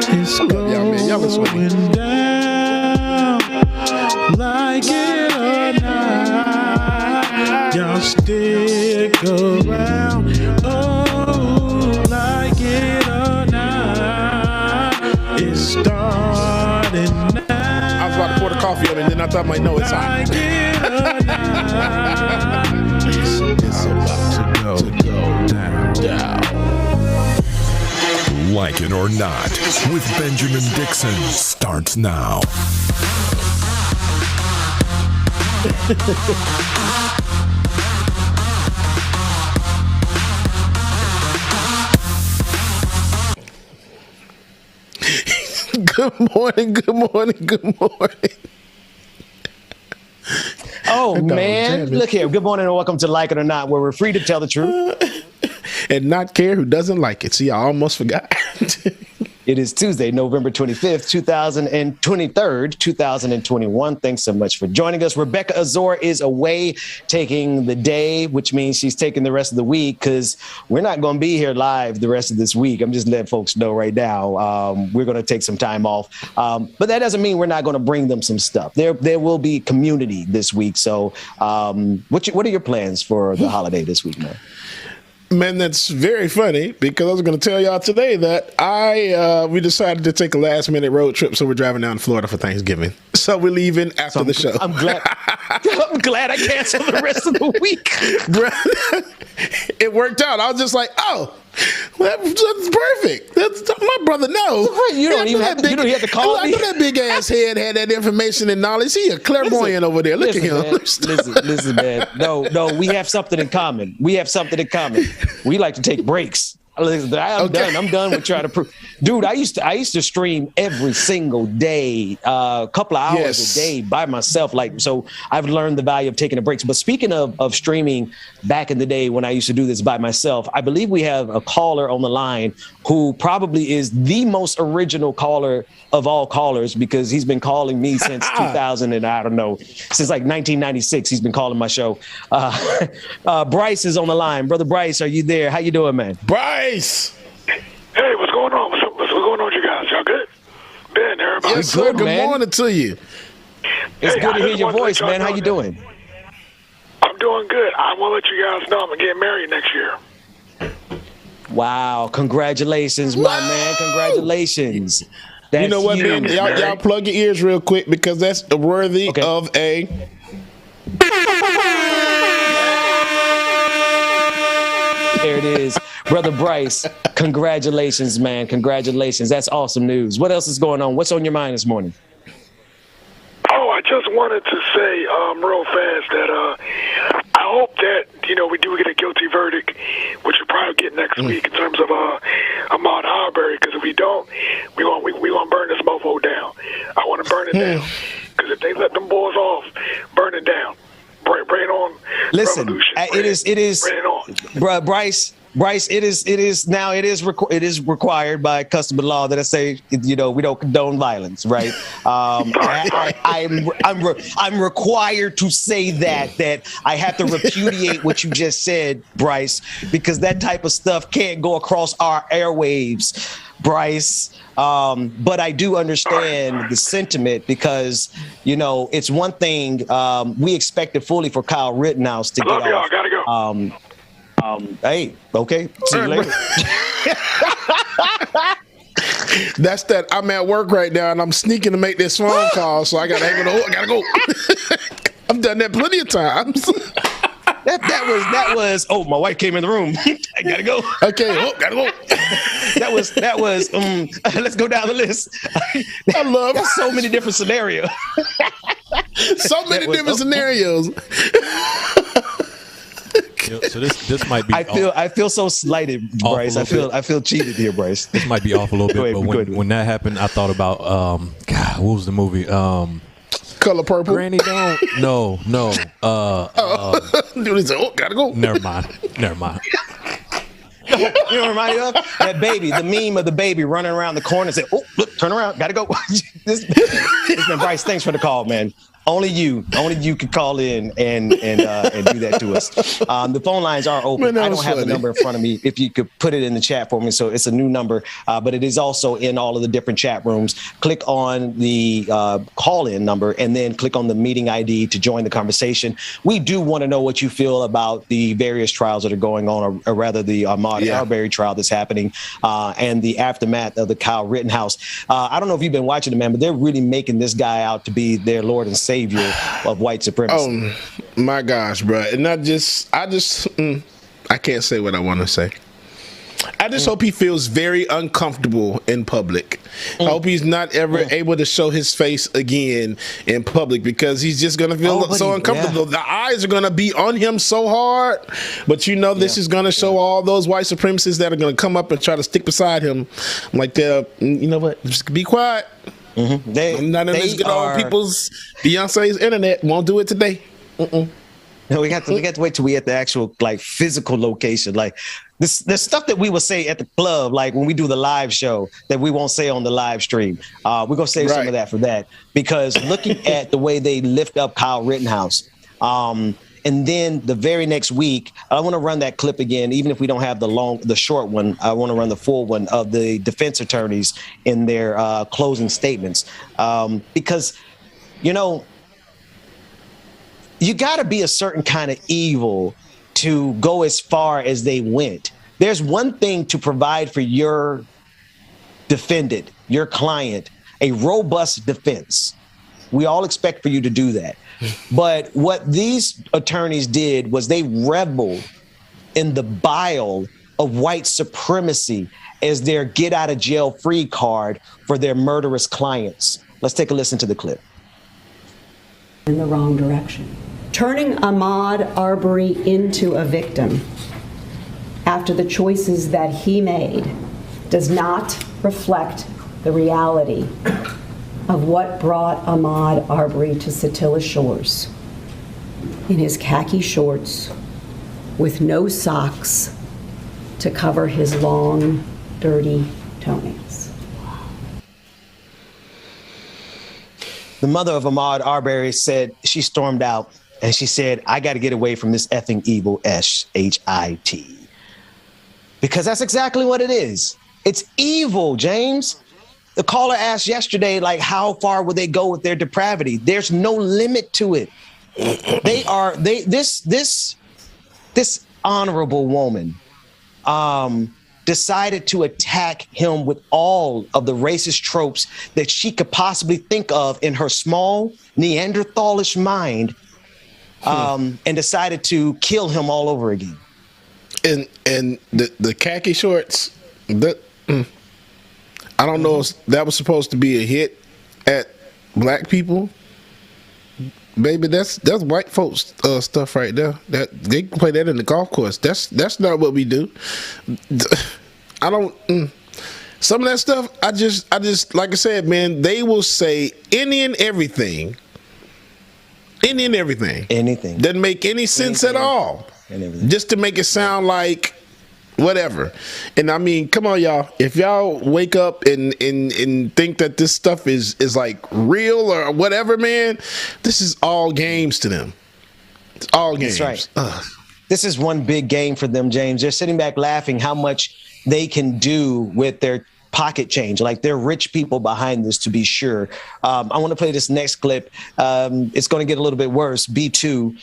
it's going down. Like it or not, y'all stick around. Oh, like it or not, it's starting now. I was about to pour the coffee on it, and then I thought I might know it's hot. Like it or not, it's about to go down. Like It or Not with Benjamin Dixon starts now. Good morning. Oh, man. Look here. Good morning and welcome to Like It or Not, where we're free to tell the truth. And not care who doesn't like it. See, I almost forgot. It is Tuesday, November 25th, 2021. Thanks so much for joining us. Rebecca Azor is away taking the day, which means she's taking the rest of the week because we're not going to be here live the rest of this week. I'm just letting folks know right now. We're going to take some time off. But that doesn't mean we're not going to bring them some stuff. There will be community this week. So what are your plans for the holiday this week, man? Man, that's very funny because I was going to tell y'all today that we decided to take a last minute road trip, so we're driving down to Florida for Thanksgiving. So we're leaving after the show. I'm glad I canceled the rest of the week. It worked out. I was just like, oh, well, that's perfect. That's my brother. No, you don't even have to call me. I know that big ass head had that information and knowledge. He a clairvoyant over there. Look at him. Man, listen, man. No, we have something in common. We like to take breaks. I'm done with trying to prove. Dude, I used to stream every single day, a couple of hours a day by myself. So I've learned the value of taking a break. But speaking of streaming back in the day when I used to do this by myself, I believe we have a caller on the line who probably is the most original caller of all callers because he's been calling me since 2000 and I don't know, since like 1996. He's been calling my show. Bryce is on the line. Brother Bryce, are you there? How you doing, man? Bryce! Hey, what's going on? What's going on with you guys? Y'all good? Ben, everybody? Yes, sir. Good morning to you. It's good to hear your voice, man. How you doing? I'm doing good. I want to let you guys know I'm going to get married next year. Wow. Congratulations, my man. Congratulations. That's you know what, man? Y'all plug your ears real quick because that's worthy of a... There it is. Brother Bryce, congratulations, man. Congratulations. That's awesome news. What else is going on? What's on your mind this morning? Oh, I just wanted to say real fast that I hope that, we do get a guilty verdict, which we'll probably get next week in terms of Ahmaud Arbery, because if we don't, we want to burn this mofo down. I want to burn it down, because if they let them boys off, burn it down. Bring it on. Listen, revolution. it is, Bryce, it is required by custom and law that I say, we don't condone violence, right? I'm required to say that I have to repudiate what you just said, Bryce, because that type of stuff can't go across our airwaves, Bryce. But I do understand the sentiment because, it's one thing we expected fully for Kyle Rittenhouse to get off. Y'all. Gotta go. Hey, okay. See you later. That's that. I'm at work right now and I'm sneaking to make this phone call, so I gotta hang on. I gotta go. I've done that plenty of times. That was. Oh, my wife came in the room. I gotta go. Okay, gotta go. That was. Let's go down the list. I love so many different scenarios. So many different scenarios. So this might be. I feel so slighted, Bryce. I feel cheated here, Bryce. This might be off a little bit, but when that happened, I thought about God, what was the movie? Color Purple. Granny don't. No. Dude, oh, gotta go. Never mind. You know, remind you of that baby, the meme of the baby running around the corner and say, "Oh, look, turn around, gotta go." This man, Bryce, thanks for the call, man. Only you can call in and do that to us. The phone lines are open. Man, I don't have the number in front of me. If you could put it in the chat for me. So it's a new number, but it is also in all of the different chat rooms. Click on the call-in number and then click on the meeting ID to join the conversation. We do want to know what you feel about the various trials that are going on, or rather the Ahmaud Arbery trial that's happening and the aftermath of the Kyle Rittenhouse. I don't know if you've been watching it, man, but they're really making this guy out to be their Lord and Savior of white supremacy. Oh my gosh, bro. And I can't say what I want to say. I just hope he feels very uncomfortable in public. I hope he's not ever able to show his face again in public, because he's just going to feel so uncomfortable. The eyes are going to be on him so hard. But this is going to show all those white supremacists that are going to come up and try to stick beside him. I'm like, you know what? Just be quiet. Mm-hmm. None of this good old people's Beyonce's internet won't do it today. No, we got to wait till we at the actual physical location. Like this, there's stuff that we will say at the club, like when we do the live show, that we won't say on the live stream. We're gonna save some of that for that, because looking at the way they lift up Kyle Rittenhouse, and then the very next week, I want to run that clip again, even if we don't have the short one. I want to run the full one of the defense attorneys in their closing statements, because, you got to be a certain kind of evil to go as far as they went. There's one thing to provide for your defendant, your client, a robust defense. We all expect for you to do that. But what these attorneys did was they reveled in the bile of white supremacy as their get out of jail free card for their murderous clients. Let's take a listen to the clip. In the wrong direction. Turning Ahmaud Arbery into a victim after the choices that he made does not reflect the reality of what brought Ahmaud Arbery to Satilla Shores in his khaki shorts with no socks to cover his long, dirty toenails. The mother of Ahmaud Arbery said she stormed out and she said, "I got to get away from this effing evil SHIT." Because that's exactly what it is. It's evil, James. The caller asked yesterday, how far will they go with their depravity? There's no limit to it. This honorable woman decided to attack him with all of the racist tropes that she could possibly think of in her small Neanderthalish mind, and decided to kill him all over again. And the khaki shorts, I don't know if that was supposed to be a hit at black people. Baby, that's white folks stuff right there. That they can play that in the golf course. That's not what we do. I don't. Some of that stuff, I just like I said, man. They will say any and everything. Any and everything. Anything doesn't make any sense at all. Just to make it sound like whatever. And I mean, come on, y'all. If y'all wake up and think that this stuff is like real or whatever, man, this is all games to them. It's all games. That's right. This is one big game for them, James. They're sitting back laughing how much they can do with their pocket change. Like, they're rich people behind this, to be sure. I want to play this next clip. It's going to get a little bit worse. B2,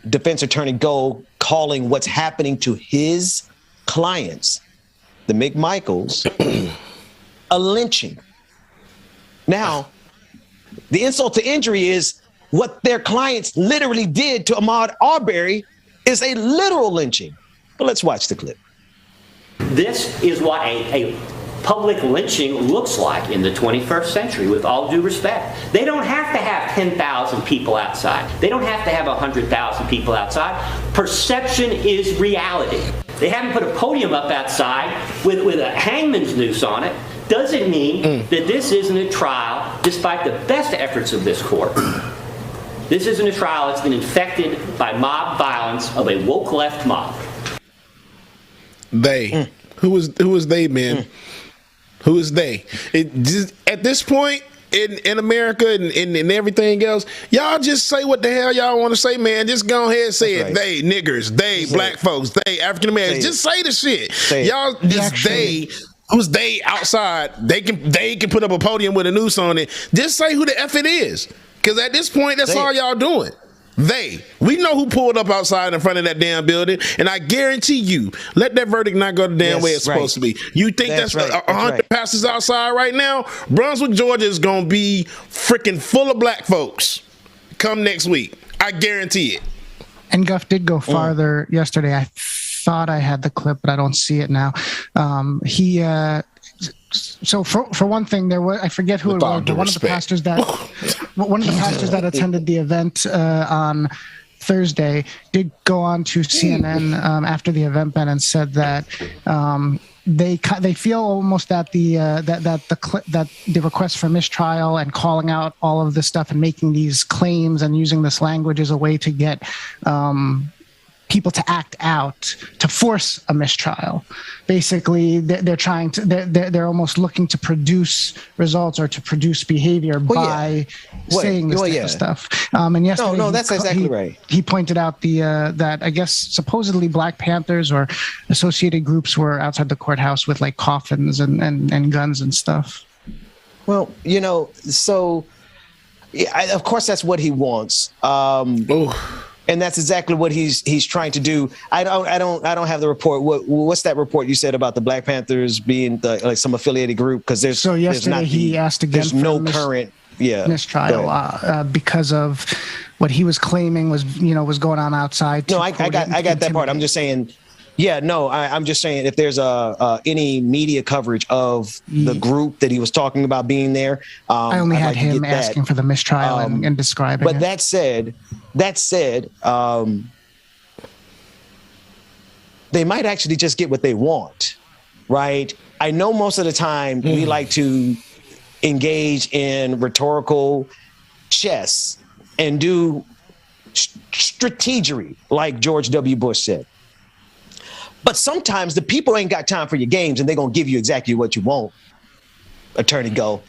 defense attorney Gold, calling what's happening to his clients, the McMichaels, a lynching. Now, the insult to injury is what their clients literally did to Ahmaud Arbery is a literal lynching. But let's watch the clip. This is what a public lynching looks like in the 21st century, with all due respect. They don't have to have 10,000 people outside. They don't have to have 100,000 people outside. Perception is reality. They haven't put a podium up outside with a hangman's noose on it. Doesn't mean that this isn't a trial, despite the best efforts of this court. This isn't a trial that's been infected by mob violence of a woke left mob. They. Who is they, man? Who is they? At this point in America and everything else, y'all just say what the hell y'all want to say, man. Just go ahead and say it. They niggers, they black folks, they African Americans. Just say the shit. Y'all just they. Who's they outside? They can put up a podium with a noose on it. Just say who the F it is. Because at this point, that's all y'all doing. We know who pulled up outside in front of that damn building, and I guarantee you, let that verdict not go the damn way it's supposed to be. You think that's 100 pastors outside right now? Brunswick, Georgia is going to be freaking full of black folks come next week. I guarantee it. And Guff did go farther yesterday. I thought I had the clip, but I don't see it now. So for one thing, there was, I forget who it was, but one of the pastors that attended the event on Thursday did go on to CNN after the event, Ben, and said that they feel almost that the request for mistrial and calling out all of this stuff and making these claims and using this language is a way to get people to act out to force a mistrial. Basically, they're almost looking to produce results or to produce behavior by saying this type of stuff. And yesterday, that's exactly right. He pointed out that I guess supposedly Black Panthers or associated groups were outside the courthouse with like coffins and guns and stuff. Well, so of course that's what he wants. And that's exactly what he's trying to do. I don't have the report. What's that report you said about the Black Panthers being like some affiliated group? Because yesterday he asked again. There's no current mistrial because of what he was claiming was going on outside. No, I got that part. I'm just saying. Yeah, no, I'm just saying if there's any media coverage of the group that he was talking about being there. I only had him asking for the mistrial and describing it. But that said, they might actually just get what they want, right? I know most of the time we like to engage in rhetorical chess and do strategery, like George W. Bush said. But sometimes the people ain't got time for your games, and they're going to give you exactly what you want, Attorney Go.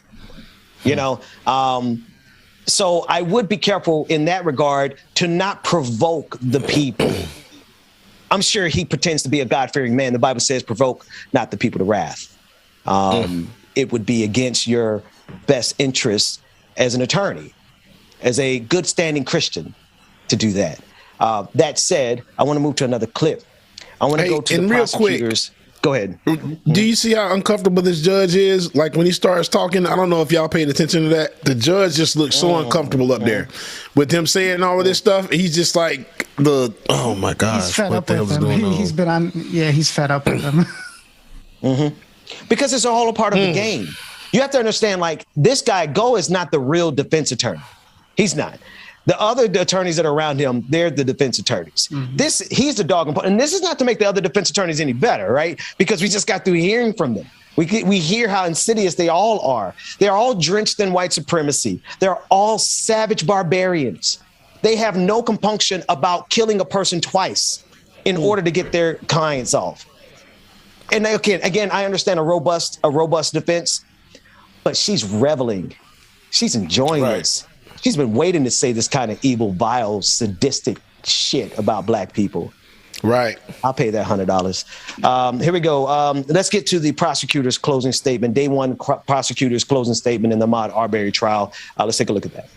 So I would be careful in that regard to not provoke the people. I'm sure he pretends to be a God-fearing man. The Bible says provoke not the people to wrath. It would be against your best interests as an attorney, as a good standing Christian to do that. That said, I want to move to another clip. I want to go to the prosecutors. Go ahead. Do you see how uncomfortable this judge is? Like when he starts talking, I don't know if y'all paid attention to that. The judge just looks so uncomfortable up there with him saying all of this stuff. He's just like oh my gosh. He's fed up with him. He's been on. Yeah, he's fed up with him. Because it's all a part of the game. You have to understand, like, this guy, Go, is not the real defense attorney. He's not. The other attorneys that are around him, they're the defense attorneys. He's the dog and pony. And this is not to make the other defense attorneys any better, right? Because we just got through hearing from them. We hear how insidious they all are. They're all drenched in white supremacy. They're all savage barbarians. They have no compunction about killing a person twice in order to get their clients off. And again, I understand a robust defense, but she's reveling. She's enjoying this. She's been waiting to say this kind of evil, vile, sadistic shit about black people. Right. I'll pay that $100. Here we go. Let's get to the prosecutor's closing statement. Day one prosecutor's closing statement in the Ahmaud Arbery trial. Let's take a look at that.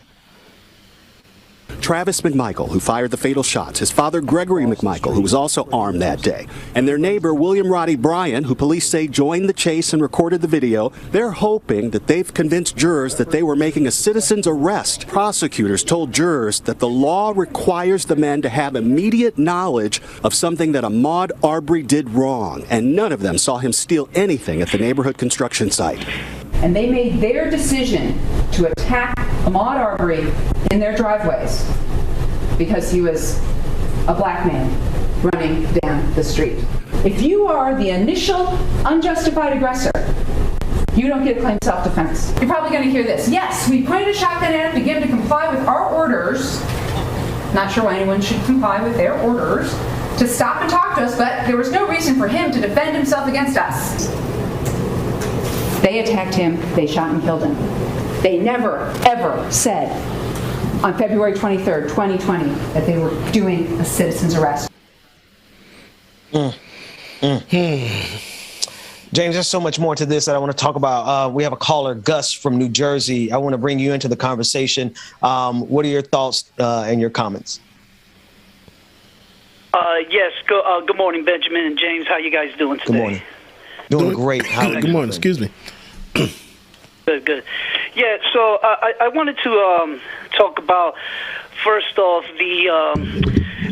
Travis McMichael, who fired the fatal shots, his father Gregory McMichael, who was also armed that day, and their neighbor William Roddy Bryan, who police say joined the chase and recorded the video. They're hoping that they've convinced jurors that they were making a citizen's arrest. Prosecutors told jurors that the law requires the men to have immediate knowledge of something that Ahmaud Arbery did wrong, and none of them saw him steal anything at the neighborhood construction site. And they made their decision to attack Ahmaud Arbery in their driveways because he was a black man running down the street. If you are the initial unjustified aggressor, you don't get to claim self-defense. You're probably going to hear this. Yes, we pointed a shotgun at him to get him to comply with our orders. Not sure why anyone should comply with their orders to stop and talk to us, but there was no reason for him to defend himself against us. They attacked him, they shot and killed him. They never, ever said on February 23rd, 2020, that they were doing a citizen's arrest. James, there's so much more to this that I want to talk about. We have a caller, Gus from New Jersey. I want to bring you into the conversation. What are your thoughts and your comments? Yes. Good morning, Benjamin and James. How you guys doing today? Good morning. Doing great. Good morning. Excuse me. Good. Yeah. So I wanted to talk about, first off,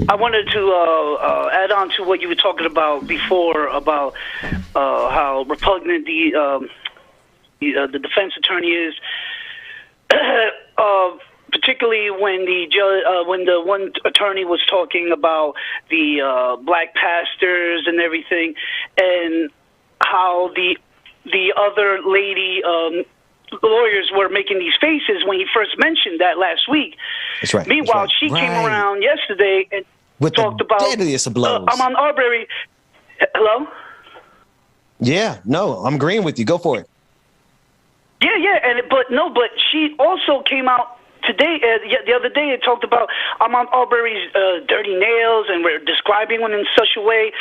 I wanted to add on to what you were talking about before about how repugnant the defense attorney is, particularly when the one attorney was talking about the black pastors and everything, and how the other lady lawyers were making these faces when he first mentioned that last week. That's right. Meanwhile, she came around yesterday and talked about deadliest of blows. Ahmaud Arbery. Hello? Yeah, no, I'm agreeing with you. Go for it. Yeah, but she also came out today, the other day, and talked about Ahmaud Arbery's dirty nails, and we're describing one in such a way.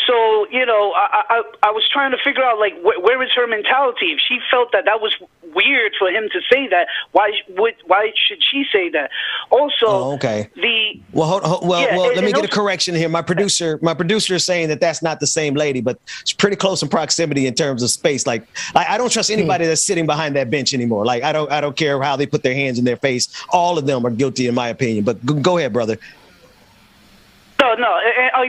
So, I was trying to figure out, like, where is her mentality? If she felt that was weird for him to say that, why should she say that? Also, okay. Let me get a correction here. My producer is saying that that's not the same lady, but it's pretty close in proximity in terms of space. Like, I don't trust anybody that's sitting behind that bench anymore. Like, I don't care how they put their hands in their face. All of them are guilty, in my opinion. But go ahead, brother. No.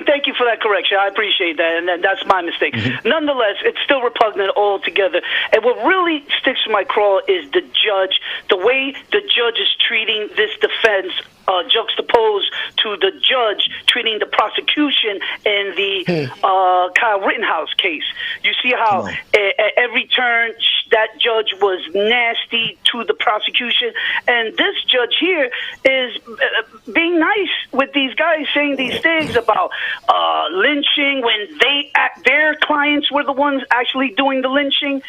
Thank you for that correction. I appreciate that, and that's my mistake. Mm-hmm. Nonetheless, it's still repugnant altogether. And what really sticks to my craw is the judge, the way the judge is treating this defense, juxtaposed to the judge treating the prosecution in the Kyle Rittenhouse case. You see how at every turn that judge was nasty to the prosecution, and this judge here is being nice with these guys, saying these things about lynching when their clients were the ones actually doing the lynching.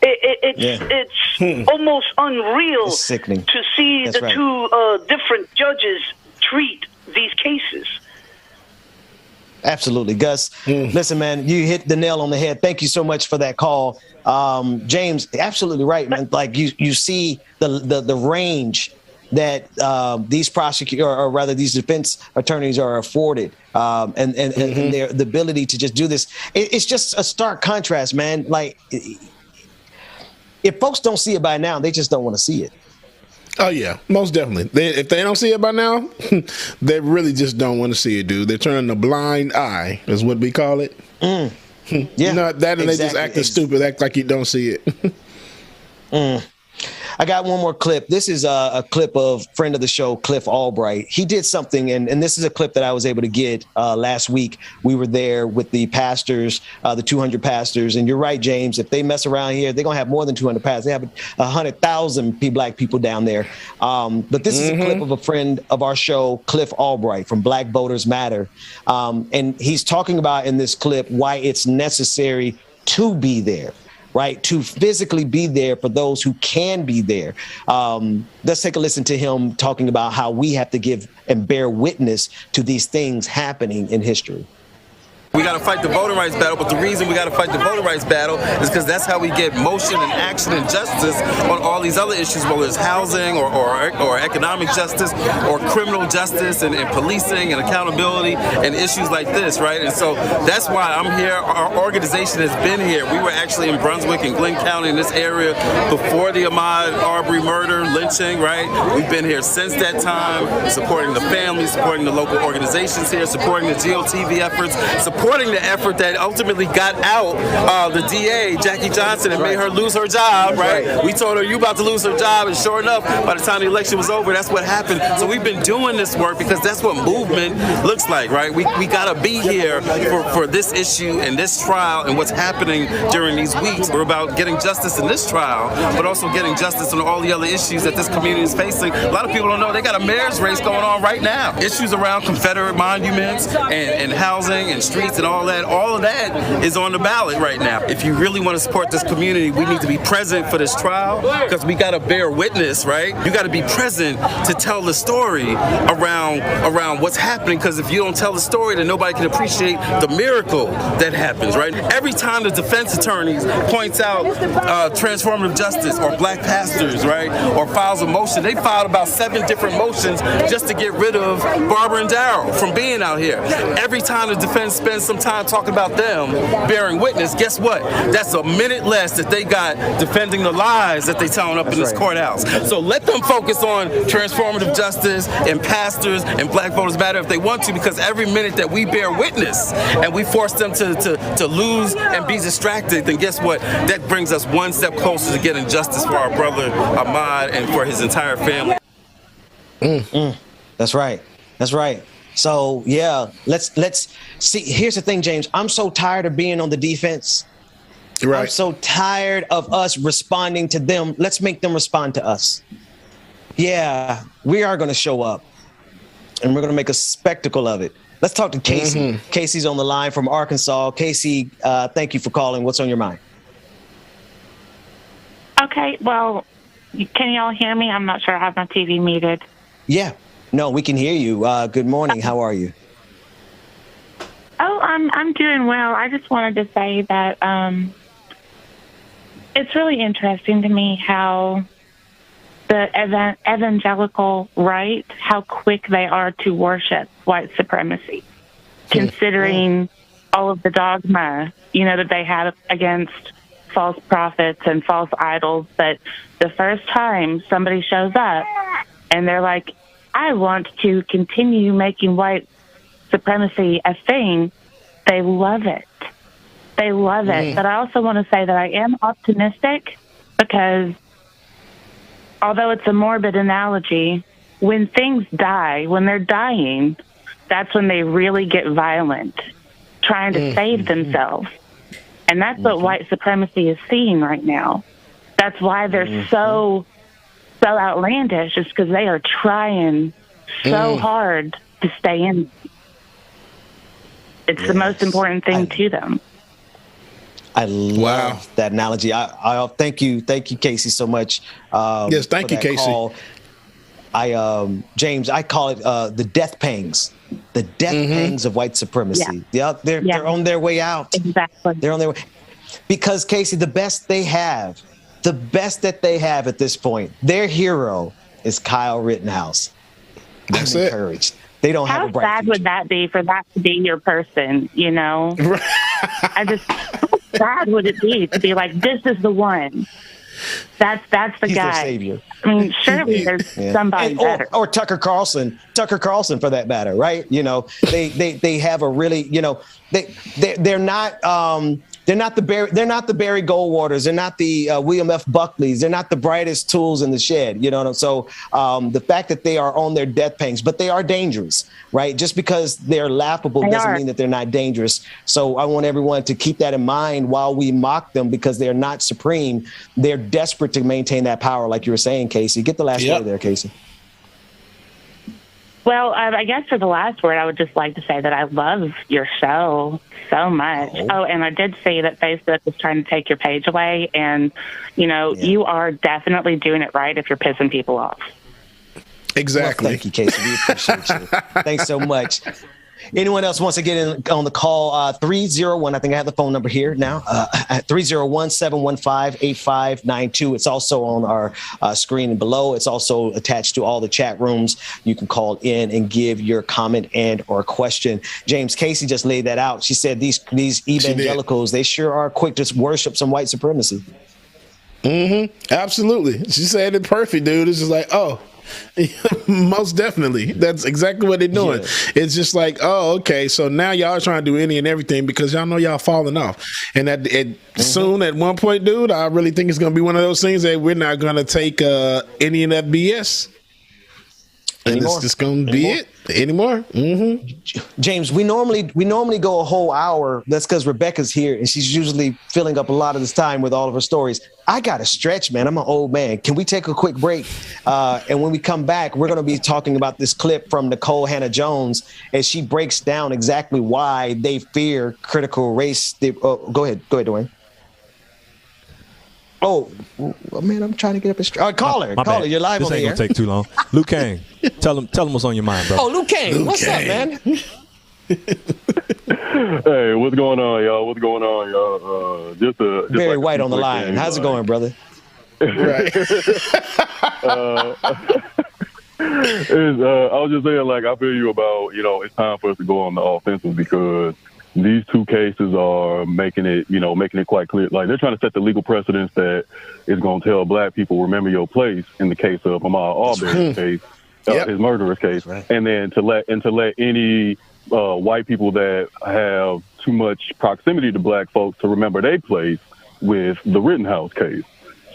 It's almost unreal to see two different judges treat these cases. Absolutely. Gus, listen, man, you hit the nail on the head. Thank you so much for that call. James, absolutely right, man. Like you see the range that these prosecutors, or rather these defense attorneys, are afforded, and the ability to just do this. It's just a stark contrast, man. Like, if folks don't see it by now, they just don't want to see it. Oh, yeah, most definitely. If they don't see it by now, they really just don't want to see it, dude. They're turning a blind eye, is what we call it. Yeah, and they just acting stupid, act like you don't see it. I got one more clip. This is a clip of friend of the show, Cliff Albright. He did something, and this is a clip that I was able to get last week. We were there with the pastors, the 200 pastors. And you're right, James, if they mess around here, they're going to have more than 200 pastors. They have 100,000 black people down there. But this is a clip of a friend of our show, Cliff Albright from Black Voters Matter. And he's talking about in this clip why it's necessary to be there. Right, to physically be there for those who can be there. Let's take a listen to him talking about how we have to give and bear witness to these things happening in history. We got to fight the voting rights battle, but the reason we got to fight the voting rights battle is because that's how we get motion and action and justice on all these other issues, whether it's housing or economic justice or criminal justice and policing and accountability and issues like this, right? And so that's why I'm here. Our organization has been here. We were actually in Brunswick and Glenn County in this area before the Ahmaud Arbery murder, lynching, right? We've been here since that time, supporting the families, supporting the local organizations here, supporting the GOTV efforts, supporting the effort that ultimately got out the DA, Jackie Johnson, and made her lose her job, right? We told her, you about to lose her job, and sure enough, by the time the election was over, that's what happened. So we've been doing this work because that's what movement looks like, right? We got to be here for this issue and this trial and what's happening during these weeks. We're about getting justice in this trial, but also getting justice on all the other issues that this community is facing. A lot of people don't know they got a mayor's race going on right now. Issues around Confederate monuments and housing and streets and all of that is on the ballot right now. If you really want to support this community, we need to be present for this trial because we got to bear witness, right? You got to be present to tell the story around what's happening, because if you don't tell the story, then nobody can appreciate the miracle that happens, right? Every time the defense attorneys points out transformative justice or black pastors, right, or files a motion, they filed about 7 different motions just to get rid of Barbara and Darryl from being out here. Every time the defense spends some time talking about them bearing witness, guess what? That's a minute less that they got defending the lies that they telling up in this courthouse. So let them focus on transformative justice and pastors and Black Voters Matter if they want to, because every minute that we bear witness and we force them to lose and be distracted, then guess what? That brings us one step closer to getting justice for our brother Ahmaud and for his entire family. That's right. That's right. So yeah, let's see. Here's the thing, James. I'm so tired of being on the defense. Right. I'm so tired of us responding to them. Let's make them respond to us. Yeah, we are going to show up, and we're going to make a spectacle of it. Let's talk to Casey. Casey's on the line from Arkansas. Casey, thank you for calling. What's on your mind? Okay, well, can y'all hear me? I'm not sure. I have my TV muted. Yeah. No, we can hear you. Good morning. How are you? Oh, I'm doing well. I just wanted to say that it's really interesting to me how the evangelical right, how quick they are to worship white supremacy, considering all of the dogma, that they have against false prophets and false idols. But the first time somebody shows up and they're like, I want to continue making white supremacy a thing, they love it. They love it. But I also want to say that I am optimistic because although it's a morbid analogy, when things die, when they're dying, that's when they really get violent, trying to save themselves. And that's what white supremacy is seeing right now. That's why they're so outlandish, is because they are trying so hard to stay in. It's the most important thing to them. I love that analogy. I thank you, Casey, so much. Yes, thank you, Casey. Call. James, I call it the death pangs. The death pangs of white supremacy. Yeah. They're on their way out. Exactly. They're on their way. Because, Casey, the best that they have at this point, their hero is Kyle Rittenhouse. That's I'm encouraged. They don't have a bright How sad would that be for that to be your person, how sad would it be to be like, this is the one. That's the He's guy. Their savior. I mean, surely there's somebody better. Or Tucker Carlson for that matter, right? They have a really, they're not the Barry Goldwaters. They're not the William F. Buckleys. They're not the brightest tools in the shed. So the fact that they are on their death pangs, but they are dangerous, right? Just because they're laughable doesn't mean that they're not dangerous. So I want everyone to keep that in mind while we mock them, because they're not supreme. They're desperate to maintain that power, like you were saying, Casey. Get the last word there, Casey. Well, I guess for the last word, I would just like to say that I love your show so much. Oh, and I did see that Facebook is trying to take your page away, and, you are definitely doing it right if you're pissing people off. Exactly. Well, thank you, Casey. We appreciate you. Thanks so much. Anyone else wants to get in on the call? 301, I think I have the phone number here now, at 301-715-8592. It's also on our screen below. It's also attached to all the chat rooms. You can call in and give your comment and or question. James Casey just laid that out. She said these evangelicals, they sure are quick to worship some white supremacy. Absolutely. She said it perfect, dude. It's just like, oh, most definitely. That's exactly what they're doing. Yeah. It's just like, oh, okay, so now y'all are trying to do any and everything because y'all know y'all falling off. And soon at one point, dude, I really think it's going to be one of those things that we're not going to take any of that BS. And it's just going to be it anymore. James, we normally go a whole hour. That's because Rebecca's here and she's usually filling up a lot of this time with all of her stories. I got to stretch, man. I'm an old man. Can we take a quick break? And when we come back, we're going to be talking about this clip from Nicole Hannah-Jones as she breaks down exactly why they fear critical race. Go ahead, Dwayne. Oh, man, I'm trying to get up and straight. Caller, you're live on the air. This ain't going to take too long. Luke Kang, tell him what's on your mind, bro. Oh, Luke Kang, what's up, man? Hey, what's going on, y'all? Just very white on the line. How's it going, brother? Right. I was just saying, like, I feel you about, it's time for us to go on the offensive because these two cases are making it quite clear. Like, they're trying to set the legal precedence that is going to tell black people, remember your place in the case of Ahmaud Arbery's case, his murderous case, right. And then to let any white people that have too much proximity to black folks to remember their place with the Rittenhouse case.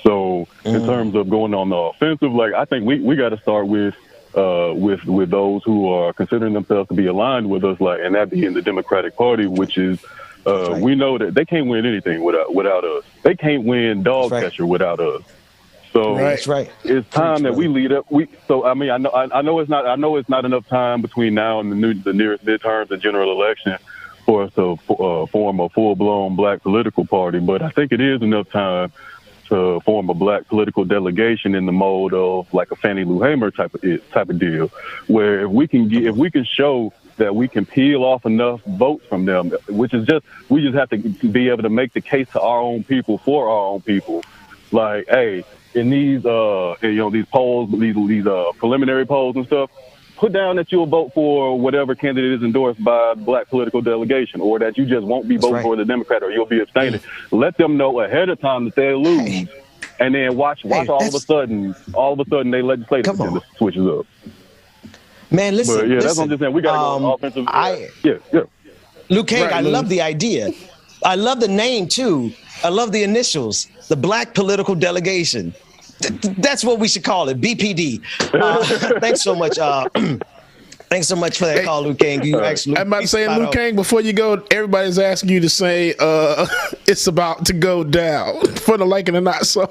So in terms of going on the offensive, like, I think we got to start with those who are considering themselves to be aligned with us, like, and that being the Democratic Party, which is we know that they can't win anything without us. They can't win dog catcher without us. So it's time that we lead up. I know it's not enough time between now and the nearest midterms and general election for us to form a full-blown black political party, but I think it is enough time to form a black political delegation in the mode of like a Fannie Lou Hamer type of deal, where if we can show that we can peel off enough votes from them, we just have to be able to make the case to our own people for our own people. Like, hey, in these these polls, these preliminary polls and stuff, put down that you'll vote for whatever candidate is endorsed by the black political delegation, or that you just won't be voting for the Democrat, or you'll be abstaining. Let them know ahead of time that they'll lose, and then watch all of a sudden they legislative agenda switches up. Man, listen. But that's what I'm just saying. We got to go offensive. Luke Kang, I love the idea. I love the name too. I love the initials. The Black Political Delegation. That's what we should call it, BPD. Thanks so much. Thanks so much for that call, Luke Kang. I'm about to say, Luke Kang, before you go, everybody's asking you to say it's about to go down for the like and the not so.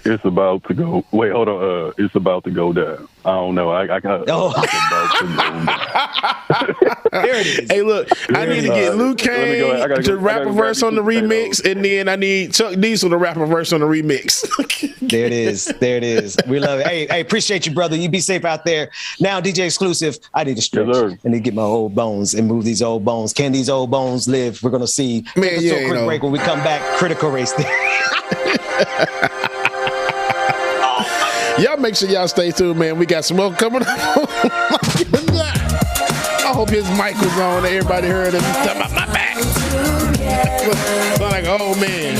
It's about to go. Wait, hold on. It's about to go down. I don't know. I got. There it is. Hey, look. I need to get Luke Kang to rap a verse on the remix, and then I need Chuck Diesel to rap a verse on the remix. There it is. We love it. Hey, appreciate you, brother. You be safe out there. Now, DJ Exclusive, I need to stretch. I need to get my old bones and move these old bones. Can these old bones live? We're gonna see. Man, Take a quick break. When we come back, critical race. Y'all make sure y'all stay tuned, man. We got some more coming up. I hope his mic was on. Everybody heard him. He's talking about my back. So like, oh man.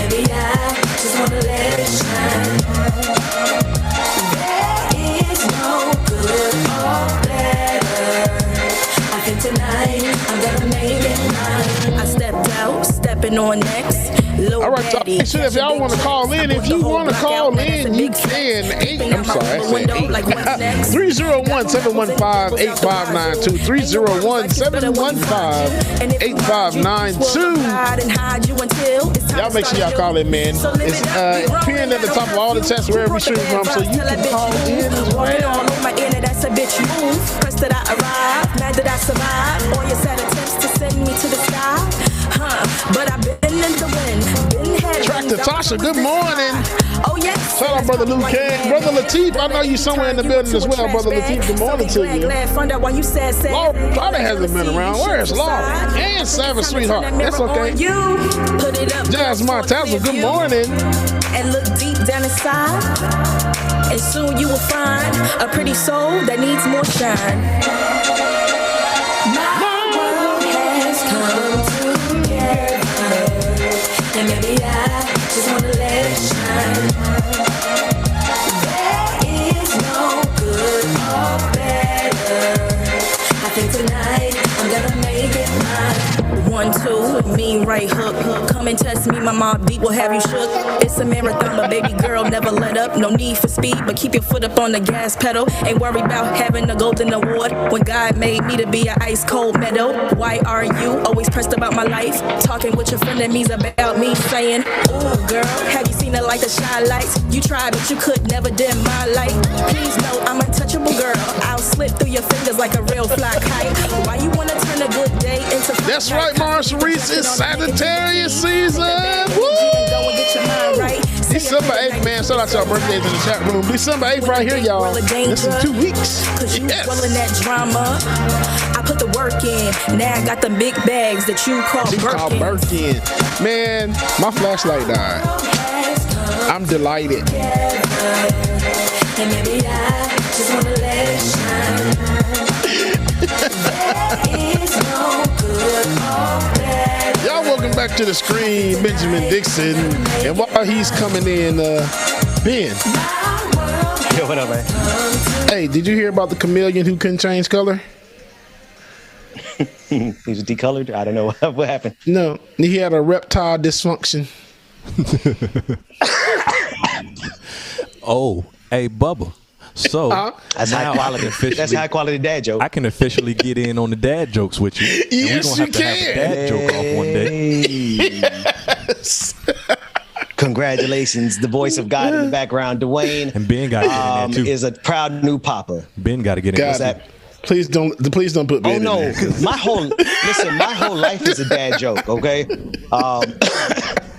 I think tonight I'm gonna make it mine. I stepped out, stepping on next. All right, so if y'all want to call in, you can. I'm sorry, I said 301-715-8592. 301-715-8592. Y'all make sure y'all call in, man. It's pinned at the top of all the tests wherever we stream from, so you can call in as well. That's a bitch move. Press that I arrive, mad that I survive. All your sad attempts to send me to the sky, but I've been in the wind, been head, been Natasha, good morning. Oh, yes. Shout out, Brother Luke King. Brother Lateef, I know you somewhere in the building as well. Brother Lateef, good morning to you. Laura hasn't been around. Where is Laura? And Savage Sweetheart. That's okay. Jazz Montez, good morning. And look deep down inside, and soon you will find a pretty soul that needs more shine. My world has come together, and maybe I just wanna let it shine. There is no good or better. I think tonight I'm gonna make it mine. 1, 2, mean right hook. Come and test me, my mob deep will have you shook. It's a marathon, but baby girl, never let up. No need for speed, but keep your foot up on the gas pedal. Ain't worried about having a golden award when God made me to be an ice cold medal. Why are you always pressed about my life? Talking with your friend and me's about me, saying, ooh girl, have you seen it like the shy lights? You tried, but you could never dim my light. Please know I'm untouchable, girl. I'll slip through your fingers like a real fly kite. Why you wanna turn a good day into? That's right, Marshall Reese. It's Sagittarius season. Woo! December 8th, man. Shout out to our birthdays in the chat room. December 8th right here, y'all. This is 2 weeks. Yes. That drama. I put the work in. Now I got the big bags that you call Birkin. Man, my flashlight died. I'm delighted. And maybe I just wanna let it shine. There is no good or bad. Y'all welcome back to the screen, Benjamin Dixon. And while he's coming in, Ben. Yo, what up, man? Hey, did you hear about the chameleon who couldn't change color? He was decolored? I don't know what happened. No, he had a reptile dysfunction. Oh, hey, Bubba. So that's high quality. That's high quality dad joke. I can officially get in on the dad jokes with you. Yes, we're gonna have a dad joke off one day. Yes. Congratulations, the voice of God in the background, Dwayne. And Ben got to get in there too. Is a proud new papa. Ben got to get in. What's that? Please don't put Ben in there. my whole life is a dad joke. Okay,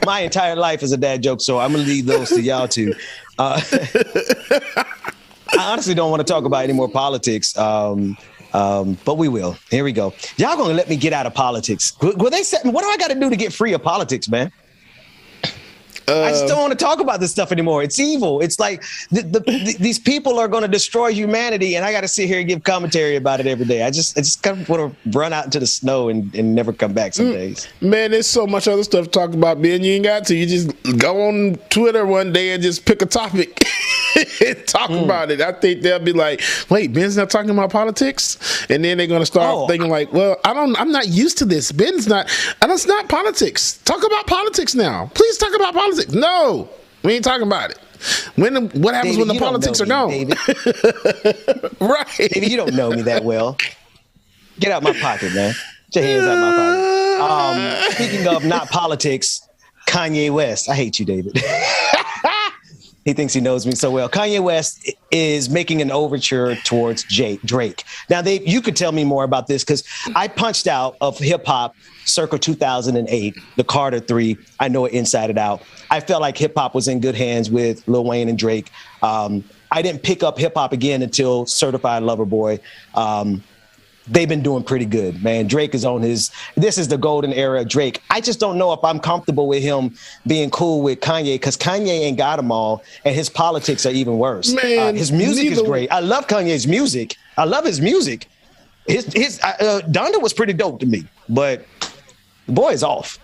my entire life is a dad joke. So I'm gonna leave those to y'all too. I honestly don't want to talk about any more politics, but we will. Here we go. Y'all gonna let me get out of politics? Will they set me? What do I got to do to get free of politics, man? I just don't want to talk about this stuff anymore. It's evil. It's like these people are going to destroy humanity, and I got to sit here and give commentary about it every day. I just kind of want to run out into the snow and never come back some days. Man, there's so much other stuff to talk about, Ben. You ain't got to. You just go on Twitter one day and just pick a topic and talk about it. I think they'll be like, wait, Ben's not talking about politics? And then they're going to start thinking like, well, I'm not used to this. Ben's not, and it's not politics. Talk about politics now. Please talk about politics. No, we ain't talking about it. What happens when the politics are gone? David. Right. David, you don't know me that well. Get out my pocket, man. Get your hands out my pocket. Speaking of not politics, Kanye West. I hate you, David. He thinks he knows me so well. Kanye West is making an overture towards Drake. Now, you could tell me more about this because I punched out of hip hop circa 2008, the Carter 3. I know it inside and out. I felt like hip hop was in good hands with Lil Wayne and Drake. I didn't pick up hip hop again until Certified Lover Boy. They've been doing pretty good, man. Drake is on this is the golden era of Drake. I just don't know if I'm comfortable with him being cool with Kanye because Kanye ain't got them all, and his politics are even worse. Man, his music is great. I love Kanye's music. I love his music. His Donda was pretty dope to me, but the boy is off.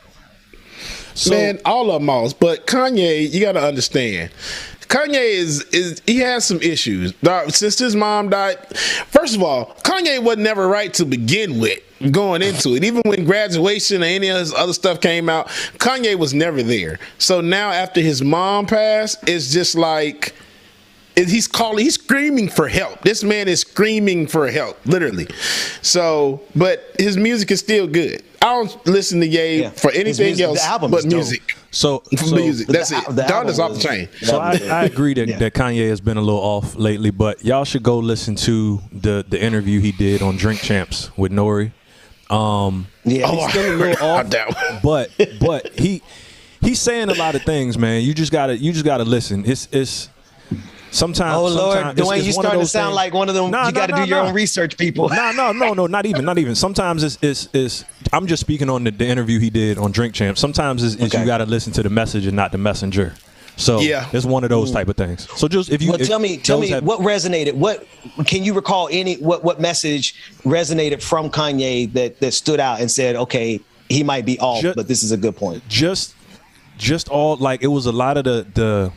So, man, all of them off. But Kanye, you got to understand. Kanye he has some issues. Since his mom died, first of all, Kanye was never right to begin with going into it. Even when Graduation or any of his other stuff came out, Kanye was never there. So now after his mom passed, it's just like he's screaming for help. This man is screaming for help, literally. So, but his music is still good. I don't listen to Ye for anything else but music. So music. That's it. Donda's off the chain. So I agree that Kanye has been a little off lately, but y'all should go listen to the interview he did on Drink Champs with Nori. He's still a little off, but he's saying a lot of things, man. You just gotta listen. It's sometimes. Oh Lord, Dwayne, you starting to sound things. like one of them. You got to do your own research, people. No, not even. Sometimes it's. I'm just speaking on the interview he did on Drink Champs. Sometimes it's you got to listen to the message and not the messenger. So it's one of those type of things. So just if you tell me what resonated. What can you recall? What message resonated from Kanye that stood out and said, okay, he might be off, but this is a good point. Just all like it was a lot of the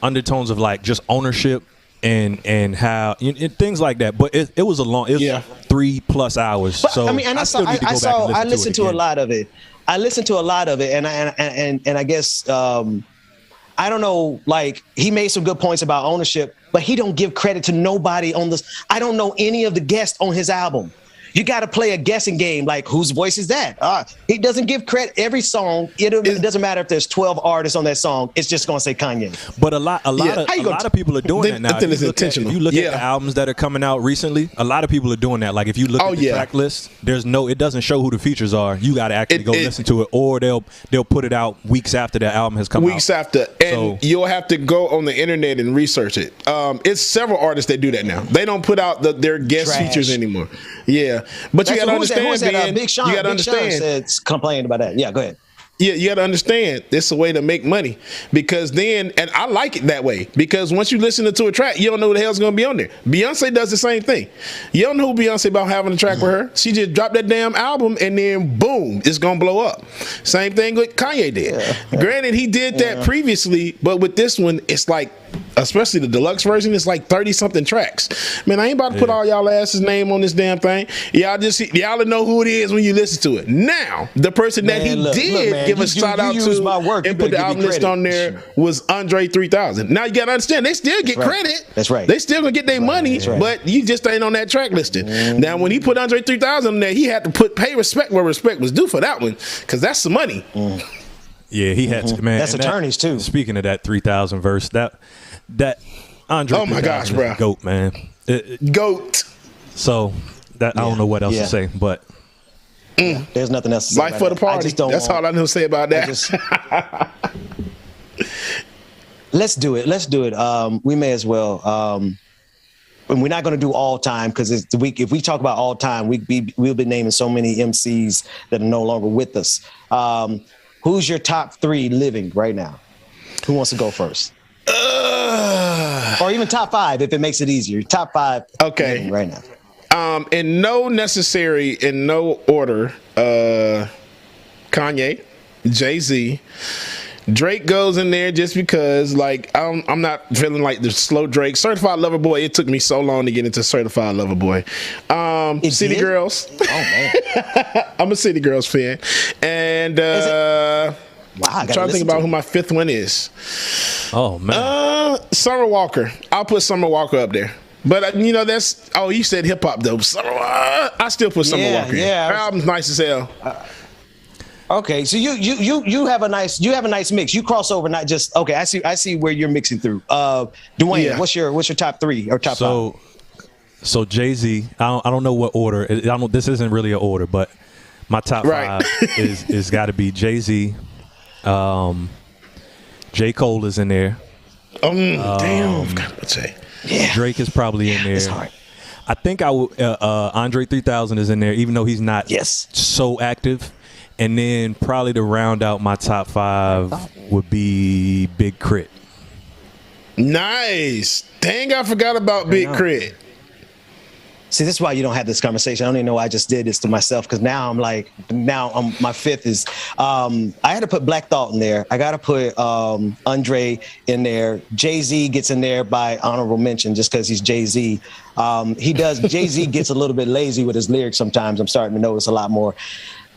undertones of like just ownership and how things like that. But it was 3+ hours. But, so I mean, and I listened to a lot of it. I listened to a lot of it, and I guess. I don't know, like he made some good points about ownership, but he don't give credit to nobody on this. I don't know any of the guests on his album. You got to play a guessing game, like whose voice is that? He doesn't give credit. Every song, it doesn't matter if there's 12 artists on that song. It's just going to say Kanye. But a lot of people are doing that now. I think it's intentional. If you look at the albums that are coming out recently, a lot of people are doing that. Like if you look at the track list, it doesn't show who the features are. You got to actually go listen to it, or they'll put it out weeks after the album has come out. Weeks after, and you'll have to go on the internet and research it. It's several artists that do that now. They don't put out their guest features anymore. Yeah, but you got to understand, Ben. Big Sean, you got to understand. Complained about that. Yeah, go ahead. Yeah, you got to understand. It's a way to make money because then, and I like it that way because once you listen to a track, you don't know who the hell's going to be on there. Beyonce does the same thing. You don't know who Beyonce about having a track with her. She just dropped that damn album and then boom, it's going to blow up. Same thing with Kanye did. Yeah. Granted, he did that previously, but with this one, it's like, especially the deluxe version, it's like 30-something tracks. Man, I ain't about to put all y'all asses' name on this damn thing. Y'all know who it is when you listen to it. Now, the person that he did give a shout out to and put the album list on there was Andre 3000. Now you gotta understand, they still get credit. That's right. They still gonna get their money, but you just ain't on that track listing. Now, when he put Andre 3000 on there, he had to pay respect where respect was due for that one, because that's some money. Yeah, he had to, man. That's attorneys too. Speaking of that 3000 verse, that Andre. Oh my gosh, bro, GOAT, man. GOAT. So that I don't know what else to say, but there's nothing else to say. Life for the party. That's all I know to say about that. Let's do it. We may as well. And we're not going to do all time because if we talk about all time, we'll be naming so many MCs that are no longer with us. Who's your top 3 living right now? Who wants to go first? Or even top 5 if it makes it easier. Top 5 living right now. In no order, Kanye, Jay-Z, Drake goes in there just because, like, I'm not feeling like the slow Drake. Certified Lover Boy, it took me so long to get into Certified Lover Boy. City Girls. Oh, man. I'm a City Girls fan. And I'm trying to think about who my 5th one is. Oh, man. Summer Walker. I'll put Summer Walker up there. But, that's... Oh, you said hip-hop, though. I still put Summer Walker in. Her album's nice as hell. Okay, so you have a nice mix. You cross over, not just I see where you're mixing through. Dwayne, what's your top 3 or top 5? So Jay-Z, I don't know what order. This isn't really an order, but my top 5 is got to be Jay-Z. J. Cole is in there. Damn, I'd say. Yeah. Drake is probably in there. It's hard. I think I would. Andre 3000 is in there, even though he's not so active. And then probably to round out my top 5 would be Big Crit. Nice. Dang, I forgot about Big Crit. See, this is why you don't have this conversation. I don't even know why I just did this to myself, because now my 5th is I had to put Black Thought in there. I got to put Andre in there. Jay-Z gets in there by honorable mention just because he's Jay-Z. Jay-Z gets a little bit lazy with his lyrics sometimes. I'm starting to notice a lot more.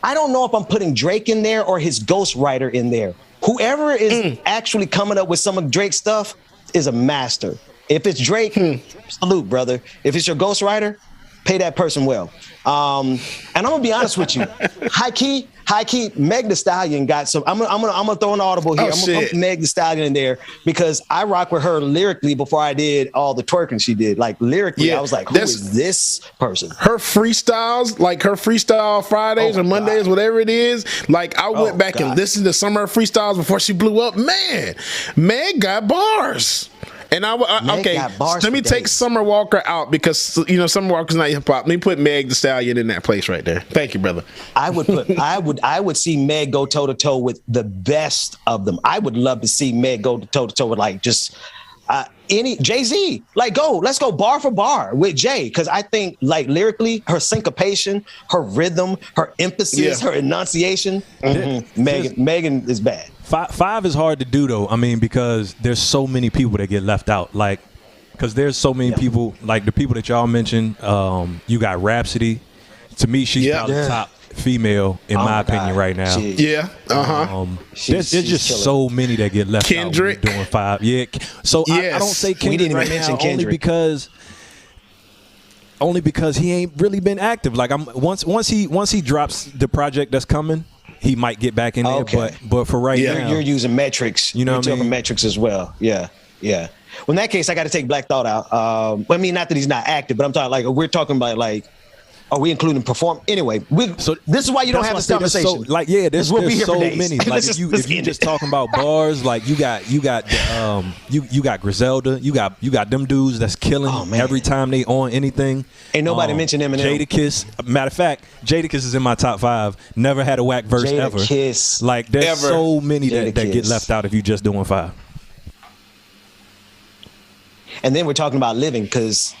I don't know if I'm putting Drake in there or his ghostwriter in there. Whoever is actually coming up with some of Drake's stuff is a master. If it's Drake, salute, brother. If it's your ghostwriter, Pay that person well. And I'm gonna be honest with you. High key, Meg Thee Stallion got some. I'm gonna throw an audible here. I'm gonna put Meg Thee Stallion in there because I rock with her lyrically before I did all the twerking she did. Like lyrically, I was like, who is this person? Her freestyles, like her freestyle Fridays or Mondays, whatever it is. Like I went back and listened to some of her freestyles before she blew up. Man, Meg got bars. And okay, let me take Summer Walker out because Summer Walker's not hip hop. Let me put Meg Thee Stallion in that place right there. Thank you, brother. I would see Meg go toe to toe with the best of them. I would love to see Meg go toe to toe with like just any Jay-Z. Like let's go bar for bar with Jay because I think like lyrically, her syncopation, her rhythm, her emphasis, her enunciation. Megan is bad. Five is hard to do though. I mean, because there's so many people that get left out. Like, because there's so many people. Like the people that y'all mentioned. You got Rhapsody. To me, she's probably the top female in my opinion right now. There's just so many that get left out. Doing five. Yeah. So I don't say Kendrick right now only because he ain't really been active. Like once he drops the project that's coming. He might get back in there, but for now, you're using metrics. You know, what I mean? Metrics as well. Yeah. Well, in that case, I got to take Black Thought out. I mean, not that he's not active, but I'm talking like we're talking about like, are we including perform? Anyway, so this is why you don't have this conversation. There's so many. Like if you just talking about bars, like you got Griselda, you got them dudes that's killing every time they on anything. Ain't nobody mentioned Eminem. Jadakiss. Matter of fact, Jadakiss is in my top 5. Never had a whack verse ever. Like there's so many that get left out if you just doing 5. And then we're talking about living because,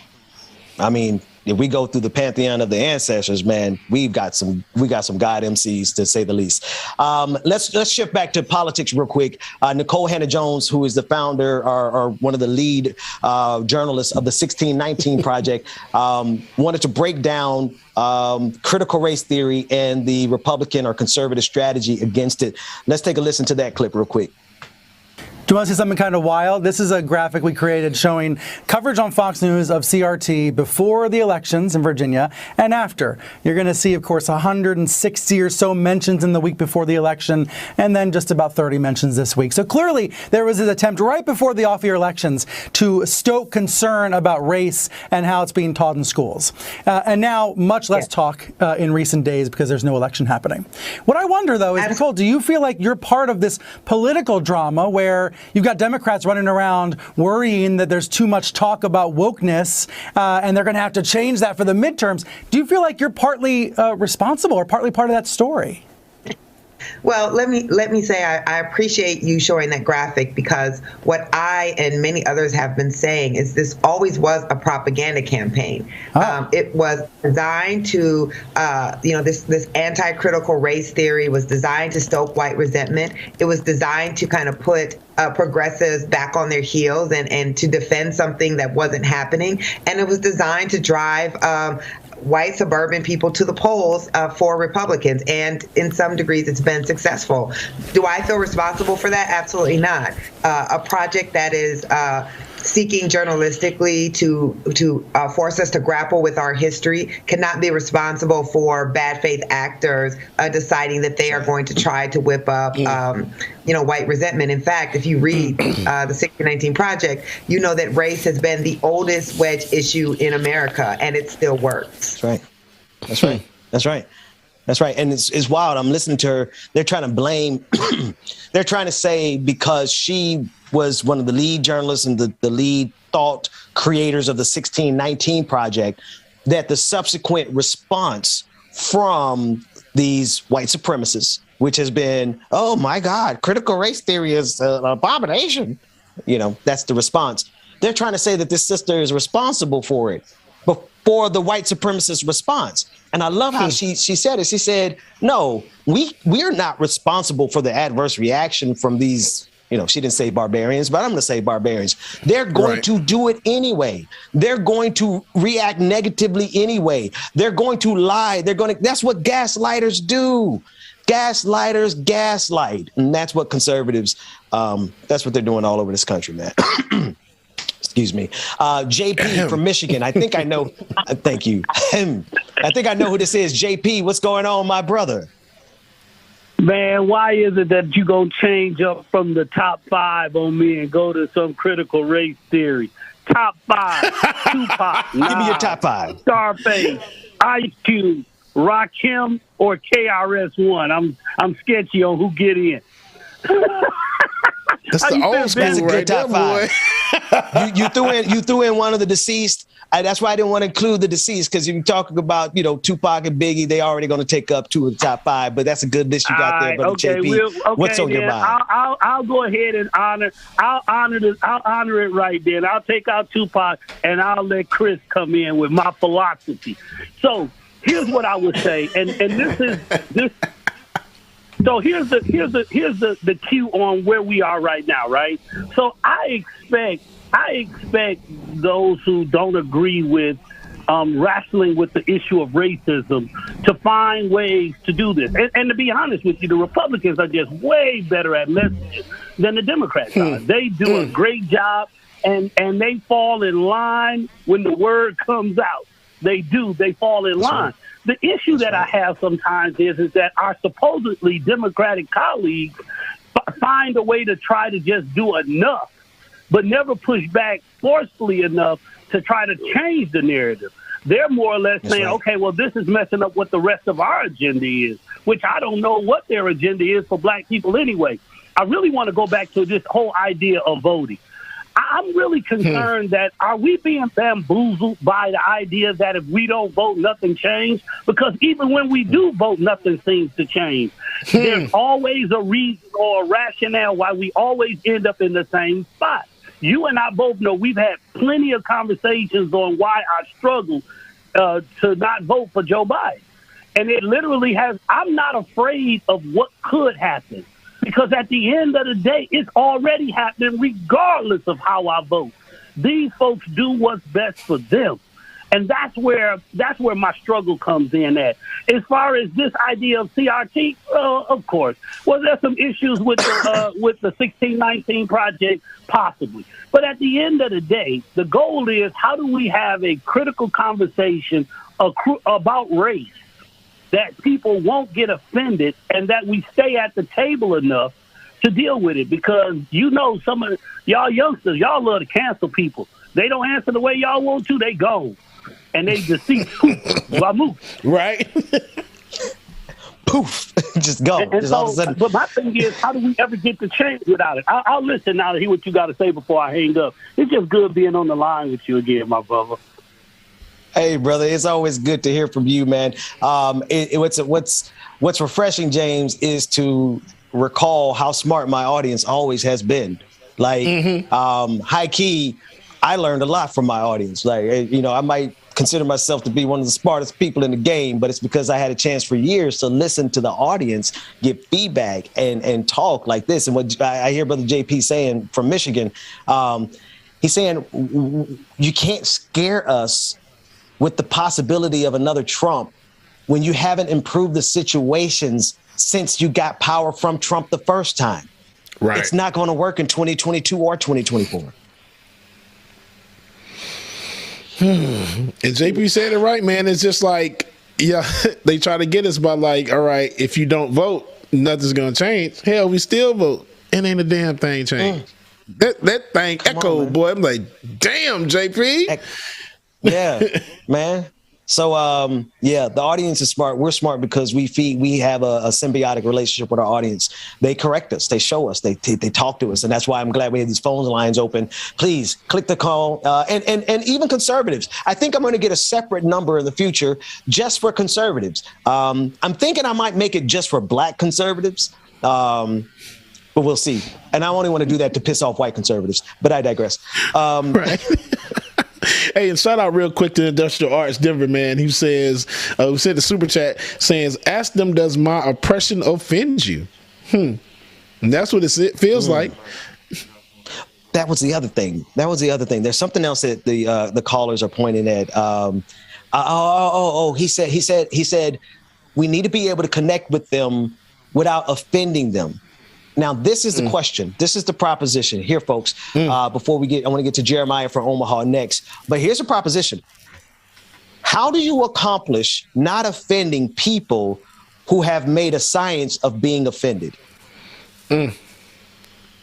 I mean, if we go through the pantheon of the ancestors, man, we got some God MCs to say the least. Let's shift back to politics real quick. Nicole Hannah-Jones, who is the founder or one of the lead journalists of the 1619 Project, wanted to break down critical race theory and the Republican or conservative strategy against it. Let's take a listen to that clip real quick. Do you want to see something kind of wild? This is a graphic we created showing coverage on Fox News of CRT before the elections in Virginia and after. You're going to see, of course, 160 or so mentions in the week before the election, and then just about 30 mentions this week. So clearly, there was an attempt right before the off-year elections to stoke concern about race and how it's being taught in schools. And now, much less talk in recent days because there's no election happening. What I wonder, though, is, Nicole, do you feel like you're part of this political drama where you've got Democrats running around worrying that there's too much talk about wokeness and they're going to have to change that for the midterms? Do you feel like you're partly responsible or partly part of that story? Well, let me say I appreciate you showing that graphic because what I and many others have been saying is this always was a propaganda campaign. It was designed to, this anti-critical race theory was designed to stoke white resentment. It was designed to kind of put progressives back on their heels and to defend something that wasn't happening. And it was designed to drive white suburban people to the polls for Republicans. And in some degrees, it's been successful. Do I feel responsible for that? Absolutely not. A project that is seeking journalistically to force us to grapple with our history cannot be responsible for bad faith actors deciding that they are going to try to whip up white resentment. In fact, if you read the 1619 Project, you know that race has been the oldest wedge issue in America, and it still works. That's right. And it's wild. I'm listening to her. They're trying to blame. They're trying to say because she was one of the lead journalists and the lead thought creators of the 1619 Project, that the subsequent response from these white supremacists, which has been, oh my God, critical race theory is an abomination. That's the response. They're trying to say that this sister is responsible for it, for the white supremacist response. And I love how she said it. She said, no, we're not responsible for the adverse reaction from these, she didn't say barbarians, but I'm going to say barbarians. They're going to do it anyway. They're going to react negatively anyway. They're going to lie. That's what gaslighters do. Gaslighters gaslight. And that's what conservatives, that's what they're doing all over this country, man. Excuse me. JP from Michigan. I think I know. Thank you. I think I know who this is. JP, what's going on, my brother? Man, why is it that you going to change up from the top 5 on me and go to some critical race theory? Top 5, Tupac. Give me your top 5. Scarface, Ice Cube, Rakim, or KRS-One. I'm sketchy on who get in. That's the old school. That's a good right top there, 5. You threw in one of the deceased. That's why I didn't want to include the deceased, because if you're talking about, Tupac and Biggie, they already going to take up 2 of the top 5. But that's a good list you got there, brother JP. What's on your mind? I'll go ahead and honor it right then. I'll take out Tupac and I'll let Chris come in with my philosophy. So here's what I would say, and this is this. So here's the cue on where we are right now, right? So I expect those who don't agree with wrestling with the issue of racism to find ways to do this. And to be honest with you, the Republicans are just way better at messaging than the Democrats are. They do a great job, and they fall in line when the word comes out. They do. They fall in line. The issue that I have sometimes is that our supposedly Democratic colleagues find a way to try to just do enough, but never push back forcefully enough to try to change the narrative. They're more or less saying, okay, well, this is messing up what the rest of our agenda is, which I don't know what their agenda is for black people anyway. I really want to go back to this whole idea of voting. I'm really concerned that are we being bamboozled by the idea that if we don't vote, nothing changes? Because even when we do vote, nothing seems to change. There's always a reason or a rationale why we always end up in the same spot. You and I both know we've had plenty of conversations on why I struggle to not vote for Joe Biden. And it literally has, I'm not afraid of what could happen. Because at the end of the day, it's already happening regardless of how I vote. These folks do what's best for them. And that's where my struggle comes in at. As far as this idea of CRT, of course. Well, there's some issues with the 1619 project, possibly. But at the end of the day, the goal is how do we have a critical conversation about race that people won't get offended and that we stay at the table enough to deal with it. Because, some of y'all youngsters, y'all love to cancel people. They don't answer the way y'all want to, they go. And they just see, poof, right? Poof, just go. And just all of a sudden. But my thing is, how do we ever get to change without it? I'll listen now to hear what you got to say before I hang up. It's just good being on the line with you again, my brother. Hey, brother, it's always good to hear from you, man. What's refreshing, James, is to recall how smart my audience always has been. Like, high key, I learned a lot from my audience. Like, I might consider myself to be one of the smartest people in the game, but it's because I had a chance for years to listen to the audience, give feedback, and talk like this. And what I hear Brother JP saying from Michigan, he's saying, you can't scare us with the possibility of another Trump when you haven't improved the situations since you got power from Trump the first time. Right. It's not going to work in 2022 or 2024. And JP said it right, man. It's just like, they try to get us by like, all right, if you don't vote, nothing's going to change. Hell, we still vote. And ain't a damn thing changed. That thing echoed, boy. I'm like, damn, JP. Yeah, man. So, the audience is smart. We're smart because we have a symbiotic relationship with our audience. They correct us. They show us. They talk to us. And that's why I'm glad we have these phone lines open. Please click the call. And even conservatives. I think I'm going to get a separate number in the future just for conservatives. I'm thinking I might make it just for black conservatives. But we'll see. And I only want to do that to piss off white conservatives. But I digress. Right. Hey, and shout out real quick to Industrial Arts Denver, man. He says, we sent the super chat saying, ask them, does my oppression offend you? And that's what it feels like. That was the other thing. There's something else that the callers are pointing at. He said, we need to be able to connect with them without offending them. Now, this is the question. This is the proposition here, folks. Before we get, I want to get to Jeremiah from Omaha next. But here's a proposition. How do you accomplish not offending people who have made a science of being offended?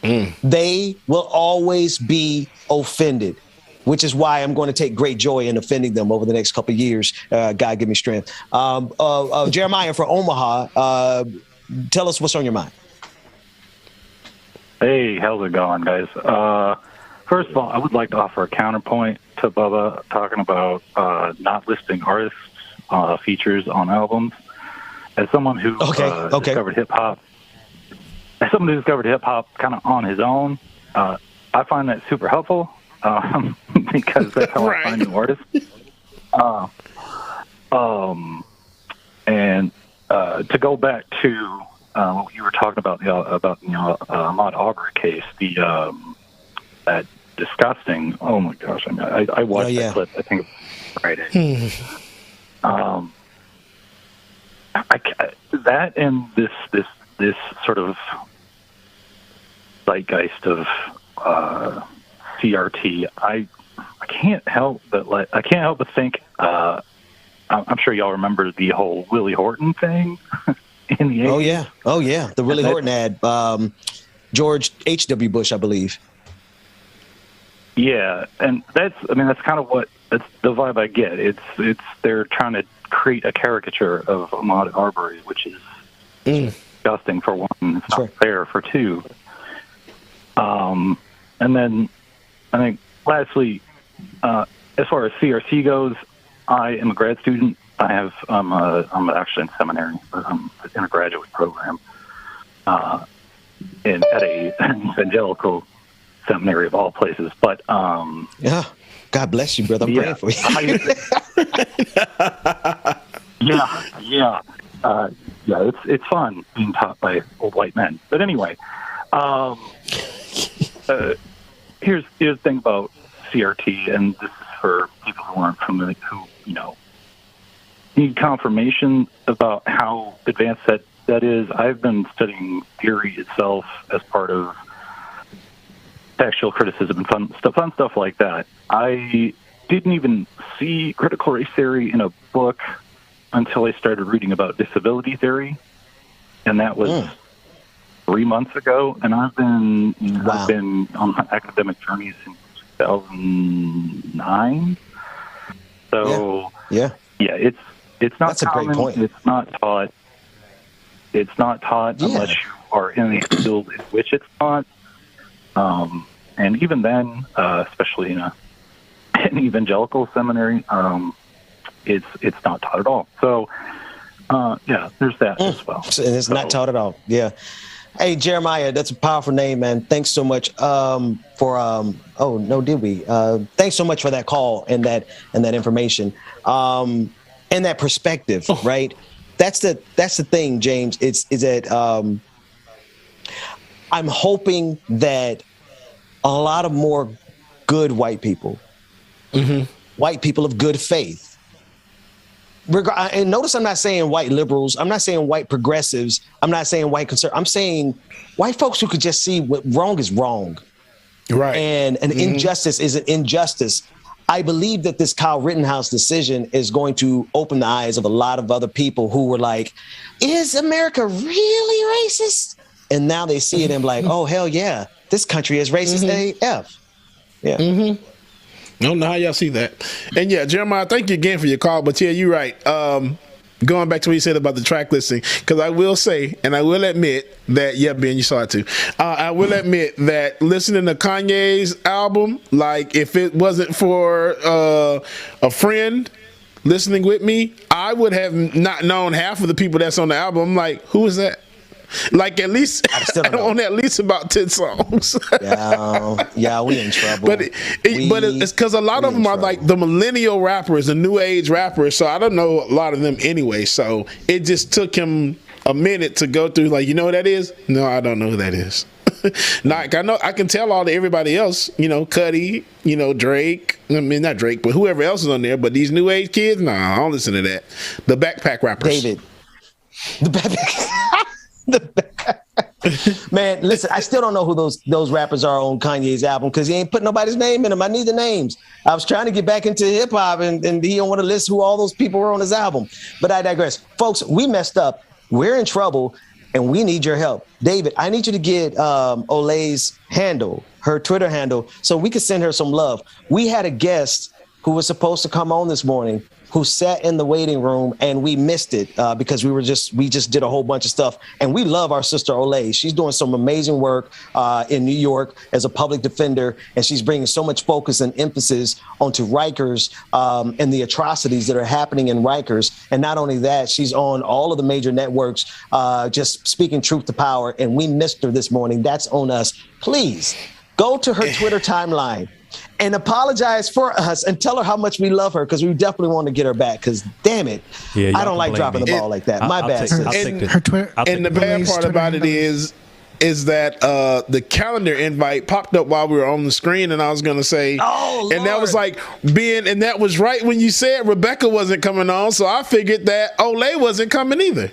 They will always be offended, which is why I'm going to take great joy in offending them over the next couple of years. God, give me strength. Jeremiah from Omaha, tell us what's on your mind. Hey, how's it going, guys? First of all, I would like to offer a counterpoint to Bubba talking about not listing artists' features on albums. As someone who discovered hip hop, kind of on his own, I find that super helpful because that's how I find new artists. And to go back to what you were talking about the Ahmaud Arbery case, that disgusting. Oh my gosh! I mean, I watched that clip. I think Friday. That and this sort of zeitgeist of CRT. I can't help but think. I'm sure y'all remember the whole Willie Horton thing in the 80s. Oh yeah, the Willie Horton ad. George H.W. Bush, I believe. Yeah, and that's kind of that's the vibe I get. It's they're trying to create a caricature of Ahmaud Arbery, which is disgusting for one. It's not fair for two. And then I think lastly, as far as CRC goes, I am a grad student. I'm actually in seminary, but I'm in a graduate program, at a evangelical seminary of all places. But yeah, God bless you, brother. I'm praying for you. It's fun being taught by old white men. But anyway, here's the thing about CRT, and this is for people who aren't familiar, who need confirmation about how advanced that is. I've been studying theory itself as part of textual criticism and fun stuff like that. I didn't even see critical race theory in a book until I started reading about disability theory, and that was 3 months ago. And I've been on my academic journey since 2009. So it's not That's common. a great point. It's not taught. It's not taught unless you are in the field in which it's taught. And even then, especially in an evangelical seminary, it's not taught at all. So, there's that as well. And it's not taught at all. Yeah. Hey, Jeremiah, that's a powerful name, man. Thanks so much thanks so much for that call and that information and that perspective, right? That's the thing, James. Is that I'm hoping that a lot of more good white people, white people of good faith. And notice I'm not saying white liberals. I'm not saying white progressives. I'm not saying white conservatives. I'm saying white folks who could just see what wrong is wrong. Right. And an injustice is an injustice. I believe that this Kyle Rittenhouse decision is going to open the eyes of a lot of other people who were like, is America really racist? And now they see it and like, oh, hell yeah, this country is racist AF. Yeah. I don't know how y'all see that. And yeah, Jeremiah, thank you again for your call. But yeah, you're right. Going back to what you said about the track listing, because I will say, and I will admit that, Ben, you saw it too. I will admit that listening to Kanye's album, like if it wasn't for a friend listening with me, I would have not known half of the people that's on the album. I'm like, who is that? Like at least I own at least about 10 songs. yeah, we in trouble. But it's because a lot of them are like the millennial rappers, the new age rappers. So I don't know a lot of them anyway. So it just took him a minute to go through. Like, you know who that is? No, I don't know who that is. Like I can tell all to everybody else. Cuddy. Drake. I mean, not Drake, but whoever else is on there. But these new age kids, nah, I don't listen to that. The backpack rappers. David. The backpack. Man, listen, I still don't know who those rappers are on Kanye's album because he ain't put nobody's name in them. I need the names. I was trying to get back into hip hop and he don't want to list who all those people were on his album. But I digress. Folks, we messed up. We're in trouble and we need your help. David, I need you to get Olay's handle, her Twitter handle, so we can send her some love. We had a guest who was supposed to come on this morning who sat in the waiting room and we missed it because we just did a whole bunch of stuff. And we love our sister Olay. She's doing some amazing work in New York as a public defender. And she's bringing so much focus and emphasis onto Rikers and the atrocities that are happening in Rikers. And not only that, she's on all of the major networks, just speaking truth to power. And we missed her this morning. That's on us. Please go to her Twitter timeline and apologize for us and tell her how much we love her because we definitely want to get her back because, damn it, I don't like dropping the ball like that. My bad, sis. And the bad part about it is that the calendar invite popped up while we were on the screen, and I was going to say, and that was like and that was right when you said Rebecca wasn't coming on, so I figured that Olay wasn't coming either.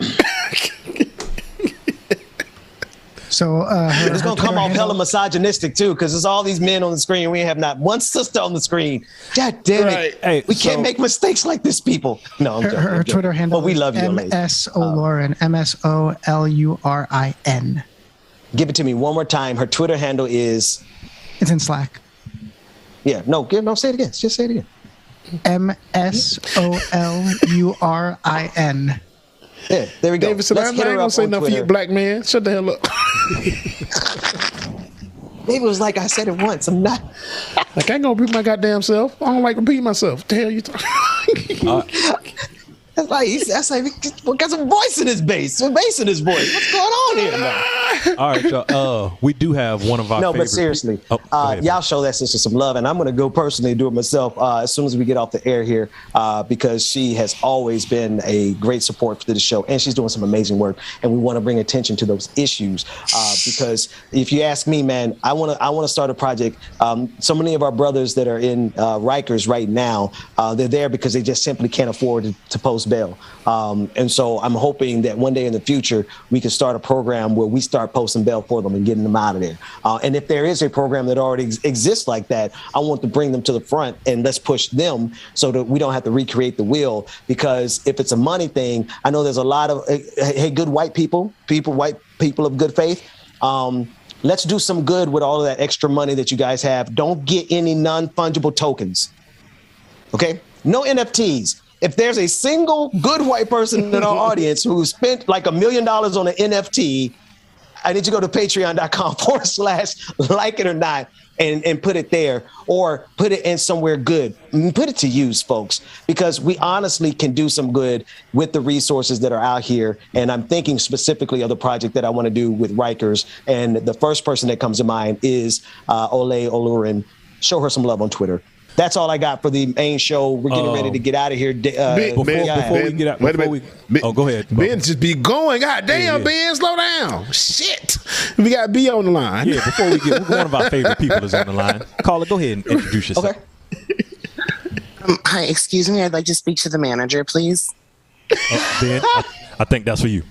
So it's gonna come off hella misogynistic too, because there's all these men on the screen. We have not one sister on the screen. God damn it! Hey, we can't make mistakes like this, people. No, I'm joking. Her Twitter handle. But we love you, MSOLurin. MSOLURIN. Give it to me one more time. Her Twitter handle is. It's in Slack. Yeah. No. Say it again. Just say it again. MSOLURIN. Yeah, there we go. David said, I ain't gonna say nothing for you, black man. Shut the hell up. David was like, I said it once. I'm not. Like, I ain't gonna repeat my goddamn self. I don't like repeating myself. What the hell you talking? That's like he got some voice in his bass. Some bass in his voice. What's going on here, man? All right, y'all. We do have one of our favorite. But seriously, y'all show that sister some love, and I'm going to go personally do it myself as soon as we get off the air here because she has always been a great support for the show, and she's doing some amazing work, and we want to bring attention to those issues because if you ask me, man, I want to start a project. So many of our brothers that are in Rikers right now, they're there because they just simply can't afford to post bail. And so I'm hoping that one day in the future, we can start a program where we start posting bail for them and getting them out of there. And if there is a program that already exists like that, I want to bring them to the front and let's push them so that we don't have to recreate the wheel. Because if it's a money thing, I know there's a lot of, hey, good white people of good faith. Let's do some good with all of that extra money that you guys have. Don't get any non-fungible tokens. Okay? No NFTs. If there's a single good white person in our audience who spent like $1 million on an NFT, I need you to go to patreon.com/like it or not and put it there or put it in somewhere good. Put it to use, folks, because we honestly can do some good with the resources that are out here. And I'm thinking specifically of the project that I want to do with Rikers. And the first person that comes to mind is Olay Olurin. Show her some love on Twitter. That's all I got for the main show. We're getting ready to get out of here. Before we get out, go ahead. Ben just be going. God damn, Ben, slow down. Shit. We got B on the line. Yeah, before we get, one of our favorite people is on the line. Caller, go ahead and introduce yourself. Okay. Hi, excuse me. I'd like to speak to the manager, please. Ben, I think that's for you.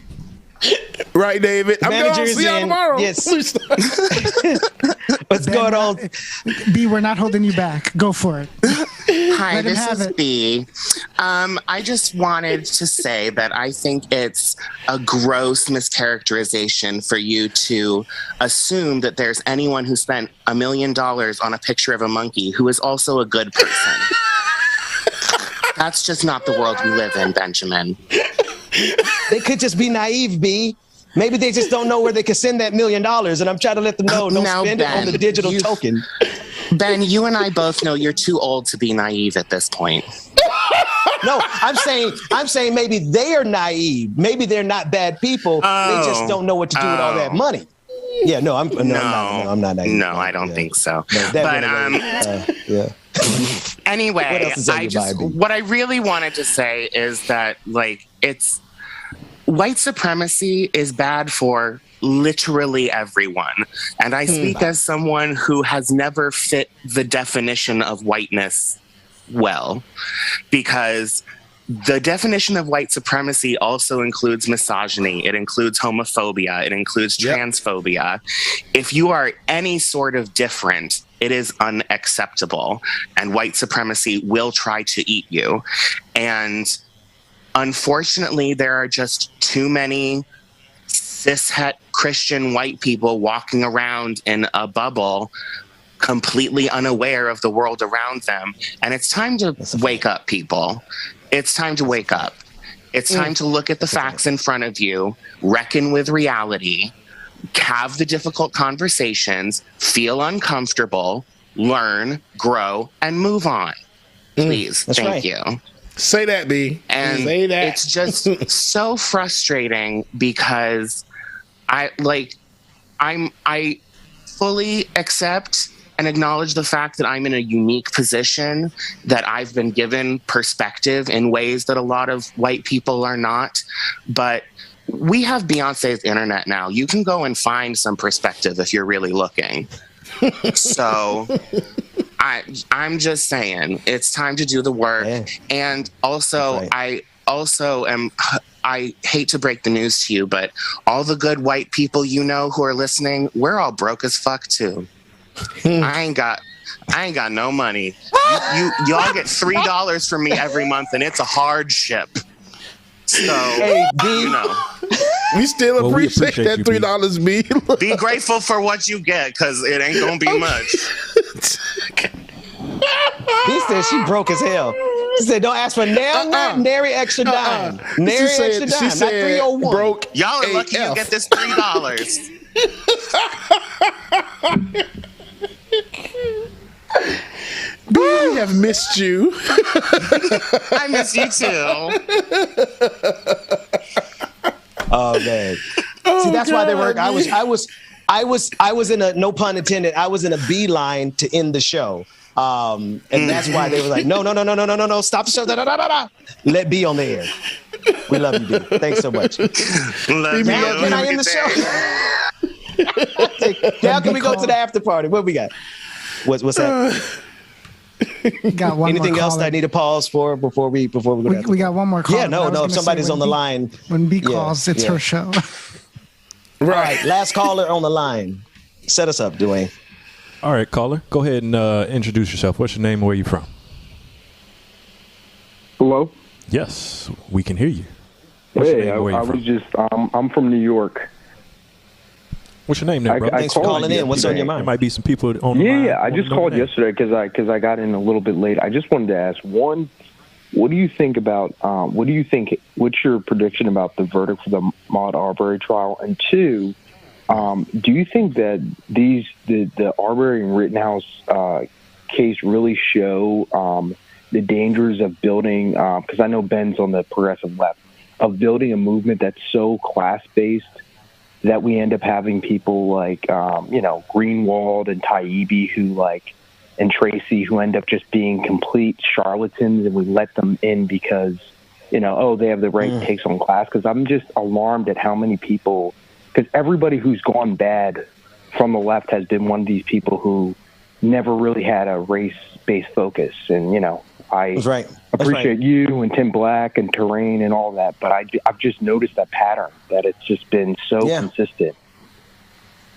Right, David. I'm going to see y'all tomorrow. Yes. What's going on? B, we're not holding you back. Go for it. Hi, this is B. I just wanted to say that I think it's a gross mischaracterization for you to assume that there's anyone who spent $1 million on a picture of a monkey who is also a good person. That's just not the world we live in, Benjamin. They could just be naive, B. Maybe they just don't know where they can send that $1 million, and I'm trying to let them know. Don't spend it on the digital token. Ben, you and I both know you're too old to be naive at this point. No, I'm saying maybe they are naive. Maybe they're not bad people. They just don't know what to do with all that money. Yeah, no, I'm not naive. No, I don't think so. No, yeah. Anyway, what I really wanted to say is that, like, white supremacy is bad for literally everyone. And I speak as someone who has never fit the definition of whiteness well, because the definition of white supremacy also includes misogyny. It includes homophobia. It includes transphobia. If you are any sort of different, it is unacceptable. And white supremacy will try to eat you. And unfortunately, there are just too many cishet Christian white people walking around in a bubble, completely unaware of the world around them. And it's time to wake up, people. It's time to wake up. It's time to look at the facts in front of you, reckon with reality, have the difficult conversations, feel uncomfortable, learn, grow, and move on. Please. Thank you. Say that, B. And say that. It's just so frustrating because I fully accept and acknowledge the fact that I'm in a unique position, that I've been given perspective in ways that a lot of white people are not. But we have Beyonce's internet now. You can go and find some perspective if you're really looking. So I'm just saying, it's time to do the work. Yeah. And also, I hate to break the news to you, but all the good white people you know who are listening, we're all broke as fuck too. I ain't got no money. Y'all get $3 from me every month, and it's a hardship. So, hey, B, we still appreciate that $3, B. Be grateful for what you get, because it ain't gonna be much. He said she broke as hell. She said, "Don't ask for nary extra dime, nary extra dime, not 301." Broke. Y'all are lucky you get this $3. We have missed you. I miss you too. Oh man! See, that's why they work. I was in a, no pun intended, I was in a beeline to end the show. And that's why they were like, no, stop the show. Let B on the air. We love you, B. Thanks so much. Now, can I end the show? Now can we go to the after party? What we got? What's that? Got one Anything more else that I need to pause for before we go? We got one more call. Yeah, no. If somebody's on the line, when B calls, it's her show. Right. Last caller on the line. Set us up, Dwayne. All right, caller. Go ahead and introduce yourself. What's your name and where you from? Hello? Yes, we can hear you. What's hey, I was just, I'm from New York. What's your name there, bro? Thanks for calling in. What's on your mind? There might be some people on the line. Yeah, I just called yesterday because I got in a little bit late. I just wanted to ask, one, what do you think about, what's your prediction about the verdict for the Ahmaud Arbery trial? And two, do you think that the Arbery and Rittenhouse case really show the dangers of building, because I know Ben's on the progressive left, of building a movement that's so class-based that we end up having people like, Greenwald and Taibbi and Tracy who end up just being complete charlatans, and we let them in because, they have the right takes on class? Because I'm just alarmed at how many people, because everybody who's gone bad from the left has been one of these people who never really had a race-based focus. And, I appreciate you and Tim Black and Terrain and all that, but I've just noticed that pattern, that it's just been so consistent.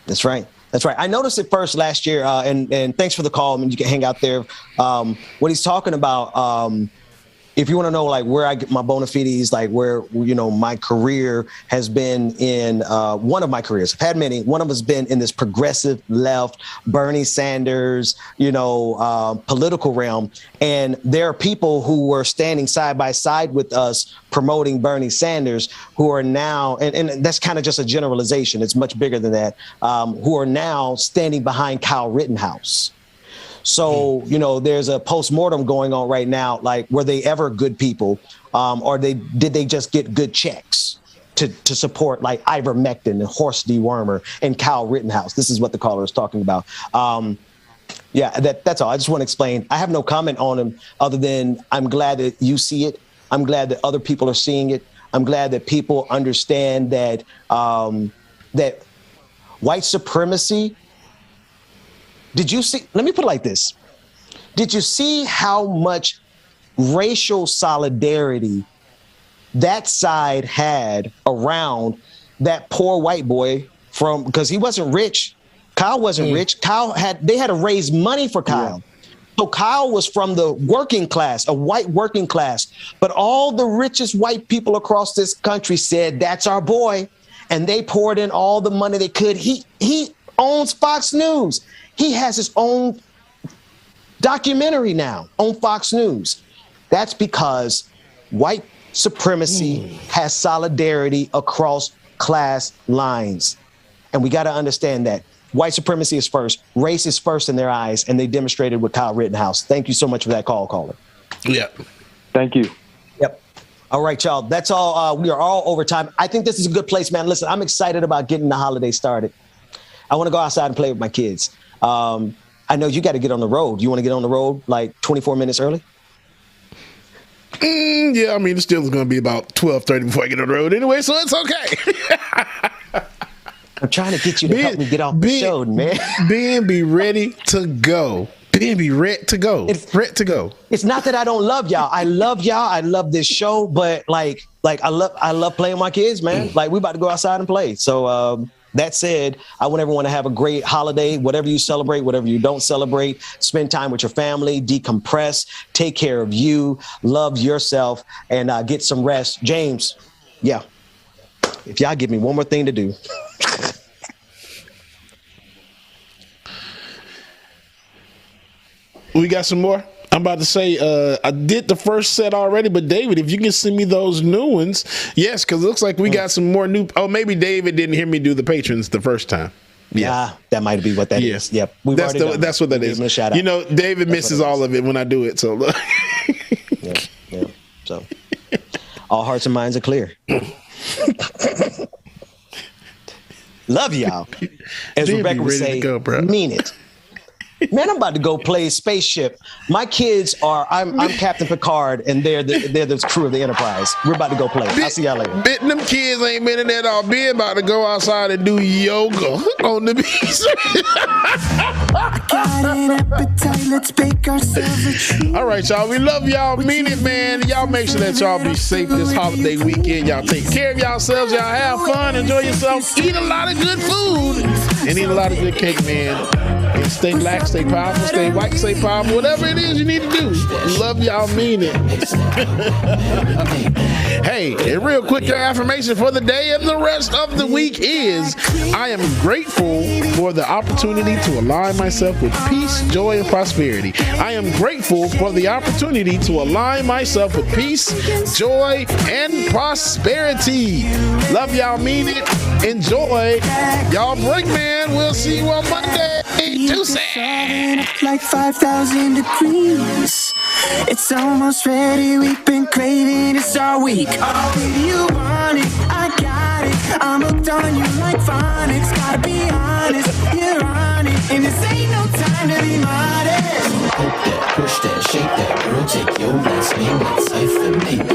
That's right. I noticed it first last year, and thanks for the call. I mean, you can hang out there. What he's talking about, if you want to know, where I get my bona fides, where, my career has been in, one of my careers, I've had many, one of them has been in this progressive left, Bernie Sanders, political realm. And there are people who were standing side by side with us promoting Bernie Sanders who are now, and that's kind of just a generalization, it's much bigger than that, who are now standing behind Kyle Rittenhouse. So, there's a postmortem going on right now. Were they ever good people? Or did they just get good checks to support ivermectin and Horst dewormer and Kyle Rittenhouse? This is what the caller is talking about. That's all. I just want to explain. I have no comment on him other than I'm glad that you see it. I'm glad that other people are seeing it. I'm glad that people understand that that white supremacy. Did you see? Let me put it like this. Did you see how much racial solidarity that side had around that poor white boy because he wasn't rich. Kyle wasn't rich. They had to raise money for Kyle. Yeah. So Kyle was from the working class, a white working class. But all the richest white people across this country said, that's our boy. And they poured in all the money they could. He owns Fox News. He has his own documentary now on Fox News. That's because white supremacy has solidarity across class lines. And we got to understand that. White supremacy is first. Race is first in their eyes, and they demonstrated with Kyle Rittenhouse. Thank you so much for that call, caller. Yeah. Thank you. Yep. All right, y'all. That's all. We are all over time. I think this is a good place, man. Listen, I'm excited about getting the holiday started. I want to go outside and play with my kids. I know you got to get on the road. You want to get on the road like 24 minutes early? Yeah, I mean, it's still going to be about 12:30 before I get on the road anyway, so it's okay. I'm trying to get you to help me get off the show, man. Ben, be ready to go. Ben, be ready to go. It's not that I don't love y'all. I love y'all. I love this show, but like I love playing with my kids, man. Like we about to go outside and play. So that said, I want everyone to have a great holiday, whatever you celebrate, whatever you don't celebrate. Spend time with your family, decompress, take care of you, love yourself, and get some rest. James, yeah, if y'all give me one more thing to do. We got some more. I'm about to say I did the first set already, but David, if you can send me those new ones, yes, because it looks like we got some more new. Oh, maybe David didn't hear me do the patrons the first time. Yeah, that might be what that is. Yep, that's what that is. A shout out. You know, David misses all of it when I do it. So, yeah. So, all hearts and minds are clear. Love y'all. As Rebecca would say, mean it. Man, I'm about to go play Spaceship. My kids are, I'm Captain Picard, and they're the crew of the Enterprise. We're about to go play. I'll see y'all later. Them kids ain't been in that all. Be about to go outside and do yoga on the beach. All right, y'all. We love y'all. Mean it, man. Y'all make sure that y'all be safe this holiday weekend. Y'all take care of yourselves. Y'all have fun. Enjoy yourself. Eat a lot of good food. And eat a lot of good cake, man. And stay black, stay powerful, stay white, stay powerful. Whatever it is you need to do. Love y'all, mean it. Hey, a real quick affirmation for the day and the rest of the week is I am grateful for the opportunity to align myself with peace, joy, and prosperity. I am grateful for the opportunity to align myself with peace, joy, and prosperity. Love y'all, mean it. Enjoy. Y'all break, man. We'll see you on Monday. Like 5,000 degrees. It's almost ready. We've been craving. It's our week. Oh, you want it, I got it. I'm hooked on you like phonics. Gotta be honest, you're on it, and this ain't no time to be modest. Hope that, push that, shake that, girl. Take your last name, let's hyphenate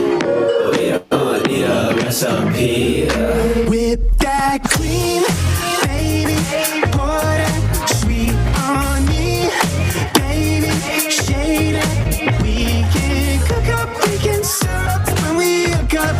it. Oh, need a recipe. Whip that cream, baby. Pour that sweet on me, baby. Shade it. We can cook up, we can serve up when we hook up.